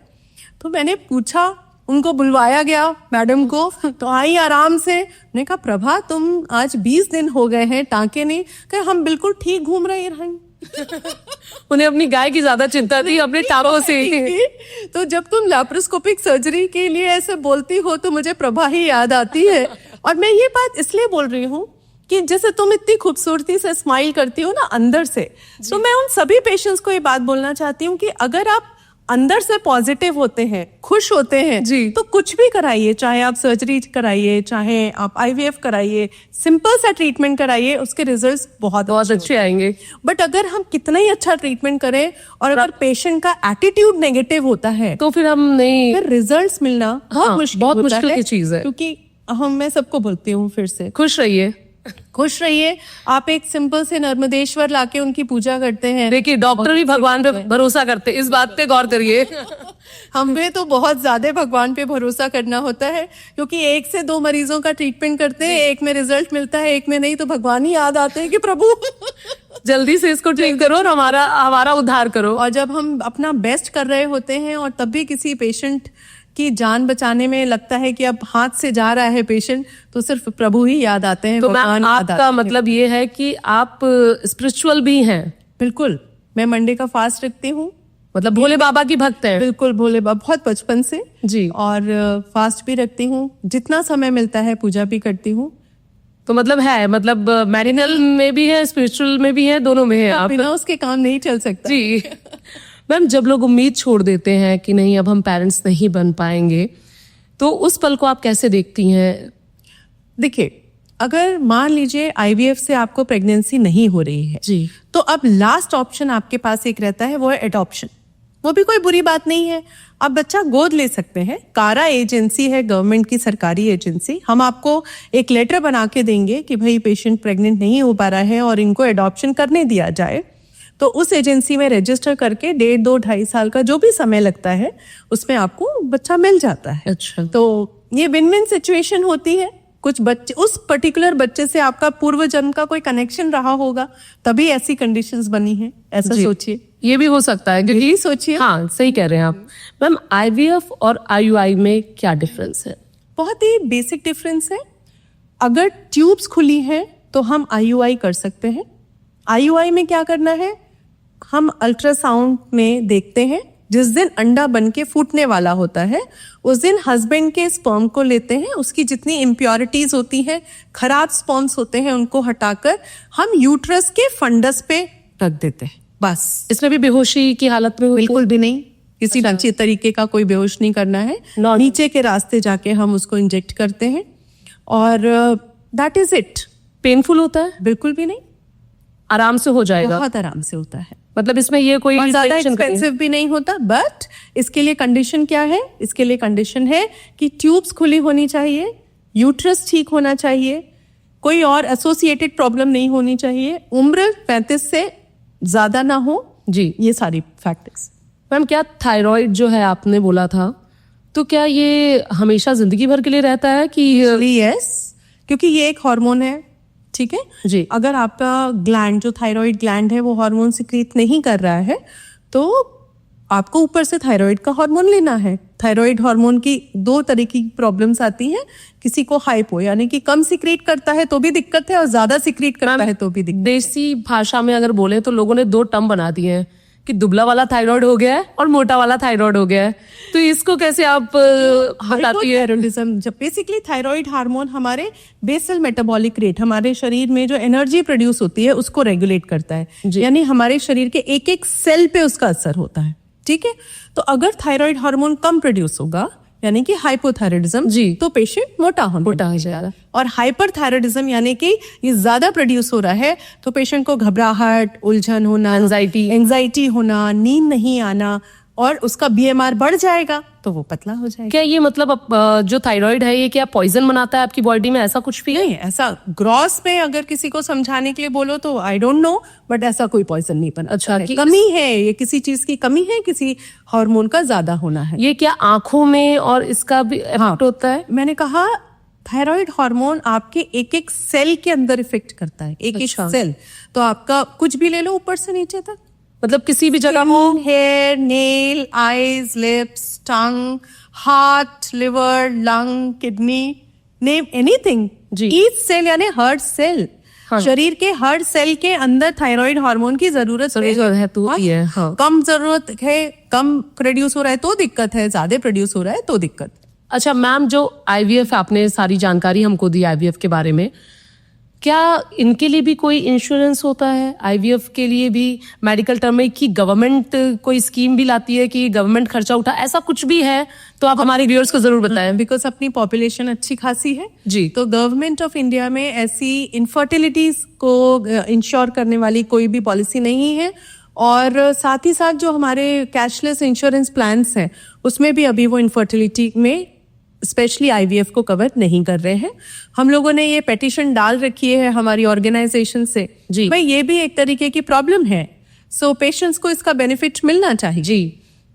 तो मैंने पूछा, उनको बुलवाया गया मैडम को, तो आई आराम से। मैंने कहा प्रभा तुम आज 20 दिन हो गए हैं, टांके नहीं? कहे हम बिल्कुल ठीक घूम रहे हैं। उन्हें अपनी गाय की ज्यादा चिंता थी, अपने टापों से। तो जब तुम लैप्रोस्कोपिक सर्जरी के लिए ऐसे बोलती हो तो मुझे प्रभा ही याद आती है। और मैं ये बात इसलिए बोल रही हूँ कि जैसे तुम इतनी खूबसूरती से स्माइल करती हो ना अंदर से, तो मैं उन सभी पेशेंट्स को ये बात बोलना चाहती हूँ कि अगर आप अंदर से पॉजिटिव होते हैं, खुश होते हैं जी। तो कुछ भी कराइए, चाहे आप सर्जरी कराइए, चाहे आप आईवीएफ कराइए, सिंपल सा ट्रीटमेंट कराइए, उसके रिजल्ट्स बहुत अच्छे आएंगे। बट अगर हम कितना ही अच्छा ट्रीटमेंट करें और अगर पेशेंट का एटीट्यूड नेगेटिव होता है तो फिर हम नहीं, फिर रिजल्ट्स मिलना बहुत मुश्किल की चीज है। क्योंकि मैं सबको बोलती हूँ फिर से, खुश रहिए, खुश रहिए। आप एक सिंपल से नर्मदेश्वर लाके उनकी पूजा करते हैं। देखिए डॉक्टर भी भगवान पे भरोसा करते, इस बात पे गौर करिए। हमें तो बहुत ज्यादा भगवान पे भरोसा करना होता है, क्योंकि 1 से 2 मरीजों का ट्रीटमेंट करते हैं, एक में रिजल्ट मिलता है, एक में नहीं, तो भगवान ही याद आते हैं कि प्रभु जल्दी से इसको ठीक करो और हमारा उद्धार करो। और जब हम अपना बेस्ट कर रहे होते हैं और तब भी किसी पेशेंट की जान बचाने में लगता है कि अब हाथ से जा रहा है पेशेंट, तो सिर्फ प्रभु ही याद आते हैं। तो मैम आपका मतलब ये है कि आप स्पिरिचुअल भी हैं? बिल्कुल, मैं मंडे का फास्ट रखती हूँ, मतलब भोले बाबा की भक्त है? बिल्कुल, भोले बाबा बहुत बचपन से जी। और फास्ट भी रखती हूँ, जितना समय मिलता है पूजा भी करती हूँ। तो मतलब है, मतलब मैरिनल में भी है, स्पिरिचुअल में भी है, दोनों में है आप? बिना उसके काम नहीं चल सकता जी। मैम जब लोग उम्मीद छोड़ देते हैं कि नहीं अब हम पेरेंट्स नहीं बन पाएंगे, तो उस पल को आप कैसे देखती हैं? देखिए, अगर मान लीजिए आईवीएफ से आपको प्रेगनेंसी नहीं हो रही है जी, तो अब लास्ट ऑप्शन आपके पास एक रहता है, वो है एडॉप्शन। वो भी कोई बुरी बात नहीं है, आप बच्चा गोद ले सकते हैं। कारा एजेंसी है, गवर्नमेंट की सरकारी एजेंसी, हम आपको एक लेटर बना के देंगे कि भाई पेशेंट प्रेग्नेंट नहीं हो पा रहा है और इनको एडॉप्शन करने दिया जाए, तो उस एजेंसी में रजिस्टर करके 1.5, 2, 2.5 साल का जो भी समय लगता है उसमें आपको बच्चा मिल जाता है। अच्छा। तो ये विन विन सिचुएशन होती है। कुछ बच्चे, उस पर्टिकुलर बच्चे से आपका पूर्व जन्म का कोई कनेक्शन रहा होगा, तभी ऐसी कंडीशंस बनी हैं, ऐसा सोचिए। ये भी हो सकता है, क्योंकि यही सोचिए। हाँ सही कह रहे हैं आप। मैम आईवीएफ और आईयूआई में क्या डिफरेंस है? बहुत ही बेसिक डिफरेंस है। अगर ट्यूब्स खुली हैं तो हम आईयूआई कर सकते हैं। आईयूआई में क्या करना है, हम अल्ट्रासाउंड में देखते हैं, जिस दिन अंडा बन के फूटने वाला होता है उस दिन हस्बैंड के स्पर्म को लेते हैं, उसकी जितनी इम्प्योरिटीज होती हैं, खराब स्पर्म्स होते हैं, उनको हटाकर हम यूट्रस के फंडस पे रख देते हैं। बस इसमें भी बेहोशी की हालत में बिल्कुल भी नहीं, किसी अच्छी तरीके का कोई बेहोश नहीं करना है। नीचे के रास्ते जाके हम उसको इंजेक्ट करते हैं और दैट इज इट। पेनफुल होता है? बिल्कुल भी नहीं, आराम से हो जाएगा? बहुत आराम से होता है। मतलब इसमें ये कोई ज्यादा एक्सपेंसिव भी नहीं होता। बट इसके लिए कंडीशन क्या है, इसके लिए कंडीशन है कि ट्यूब्स खुली होनी चाहिए, यूट्रस ठीक होना चाहिए, कोई और एसोसिएटेड प्रॉब्लम नहीं होनी चाहिए, उम्र 35 से ज्यादा ना हो। जी, ये सारी फैक्टर्स। मैम क्या थायराइड जो है आपने बोला था, तो क्या ये हमेशा जिंदगी भर के लिए रहता है कि? यस, क्योंकि ये एक हार्मोन है, ठीक है जी। अगर आपका ग्लैंड, जो थायराइड ग्लैंड है, वो हार्मोन सिक्रीट नहीं कर रहा है तो आपको ऊपर से थायराइड का हार्मोन लेना है। थायराइड हार्मोन की 2 तरह की प्रॉब्लम्स आती हैं। किसी को हाइपो यानी कि कम सिक्रीट करता है तो भी दिक्कत है, और ज्यादा सिक्रीट करता है तो भी दिक्कत। देसी भाषा में अगर बोले तो लोगों ने 2 टर्म बना दिए हैं कि दुबला वाला थायराइड हो गया है और मोटा वाला थायराइड हो गया है, तो इसको कैसे आप बताती है? हाइपोथायराइडिज्म, जब बेसिकली थायराइड हार्मोन हमारे बेसल मेटाबॉलिक रेट, हमारे शरीर में जो एनर्जी प्रोड्यूस होती है उसको रेगुलेट करता है, यानी हमारे शरीर के एक एक सेल पे उसका असर होता है, ठीक है। तो अगर थायराइड हार्मोन कम प्रोड्यूस होगा यानी कि हाइपोथायराइडिज्म जी, तो पेशेंट मोटा हो जाएगा। और हाइपरथायराइडिज्म यानी कि ये ज्यादा प्रोड्यूस हो रहा है तो पेशेंट को घबराहट, उलझन होना, एंजाइटी होना, नींद नहीं आना, और उसका बीएमआर बढ़ जाएगा तो वो पतला हो जाएगा। क्या ये मतलब जो थायराइड है ये क्या पॉइजन बनाता है आपकी बॉडी में, ऐसा कुछ भी है? नहीं, ऐसा ग्रॉस में अगर किसी को समझाने के लिए बोलो तो आई डोंट नो, बट ऐसा कोई पॉइजन नहीं बना। अच्छा, कमी है, ये किसी चीज की कमी है, किसी हार्मोन का ज्यादा होना है। ये क्या आंखों में और इसका भी इफेक्ट होता है? मैंने कहा थायराइड हार्मोन आपके एक एक सेल के अंदर इफेक्ट करता है, एक एक सेल। तो आपका कुछ भी ले लो ऊपर से नीचे तक, मतलब किसी भी जगह हो, hair, nail, eyes, lips, tongue, heart, liver, lung, kidney, name anything, each cell यानी हर सेल। हाँ। शरीर के हर सेल के अंदर थायराइड हार्मोन की जरूरत है तो ये हाँ। कम जरूरत है, कम प्रोड्यूस हो रहा है तो दिक्कत है, ज्यादा प्रोड्यूस हो रहा है तो दिक्कत। अच्छा मैम, जो आईवीएफ आपने सारी जानकारी हमको दी आईवीएफ के बारे में, क्या इनके लिए भी कोई इंश्योरेंस होता है, आईवीएफ के लिए भी मेडिकल टर्म में, कि गवर्नमेंट कोई स्कीम भी लाती है कि गवर्नमेंट खर्चा उठा, ऐसा कुछ भी है तो आप हमारे व्यूअर्स को जरूर बताएं। बिकॉज अपनी पॉपुलेशन अच्छी खासी है जी। तो गवर्नमेंट ऑफ इंडिया में ऐसी इनफर्टिलिटीज को इंश्योर करने वाली कोई भी पॉलिसी नहीं है, और साथ ही साथ जो हमारे कैशलेस इंश्योरेंस प्लान्स हैं उसमें भी अभी वो इनफर्टिलिटी में स्पेशली आईवीएफ को कवर नहीं कर रहे हैं। हम लोगों ने ये पेटिशन डाल रखी है हमारी ऑर्गेनाइजेशन से जी। भाई ये भी एक तरीके की प्रॉब्लम है, सो पेशेंट्स को इसका बेनिफिट मिलना चाहिए जी।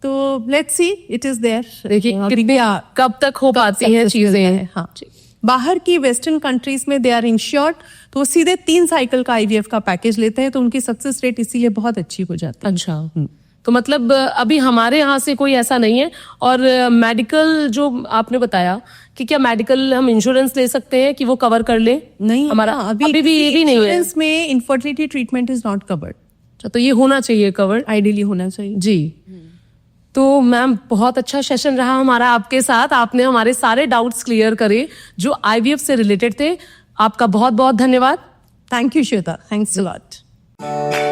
तो let's see it is there. देखिए कितने कब तक हो पाती हैं चीजें। हाँ, बाहर की वेस्टर्न कंट्रीज में दे आर इंश्योर्ड, तो वो सीधे 3 साइकिल का आईवीएफ का पैकेज लेते हैं, तो उनकी सक्सेस रेट इसीलिए बहुत अच्छी हो जाती है। अच्छा, तो मतलब अभी हमारे यहाँ से कोई ऐसा नहीं है। और मेडिकल जो आपने बताया कि क्या मेडिकल हम इंश्योरेंस ले सकते हैं कि वो कवर कर ले? नहीं, हमारा अभी भी ये भी नहीं हुआ है। इंश्योरेंस में infertility treatment is not covered. तो ये होना चाहिए कवर, आइडियली होना चाहिए जी। तो मैम बहुत अच्छा सेशन रहा हमारा आपके साथ, आपने हमारे सारे डाउट्स क्लियर करे जो आईवीएफ से रिलेटेड थे। आपका बहुत बहुत धन्यवाद। Thank you Shweta, thanks a lot.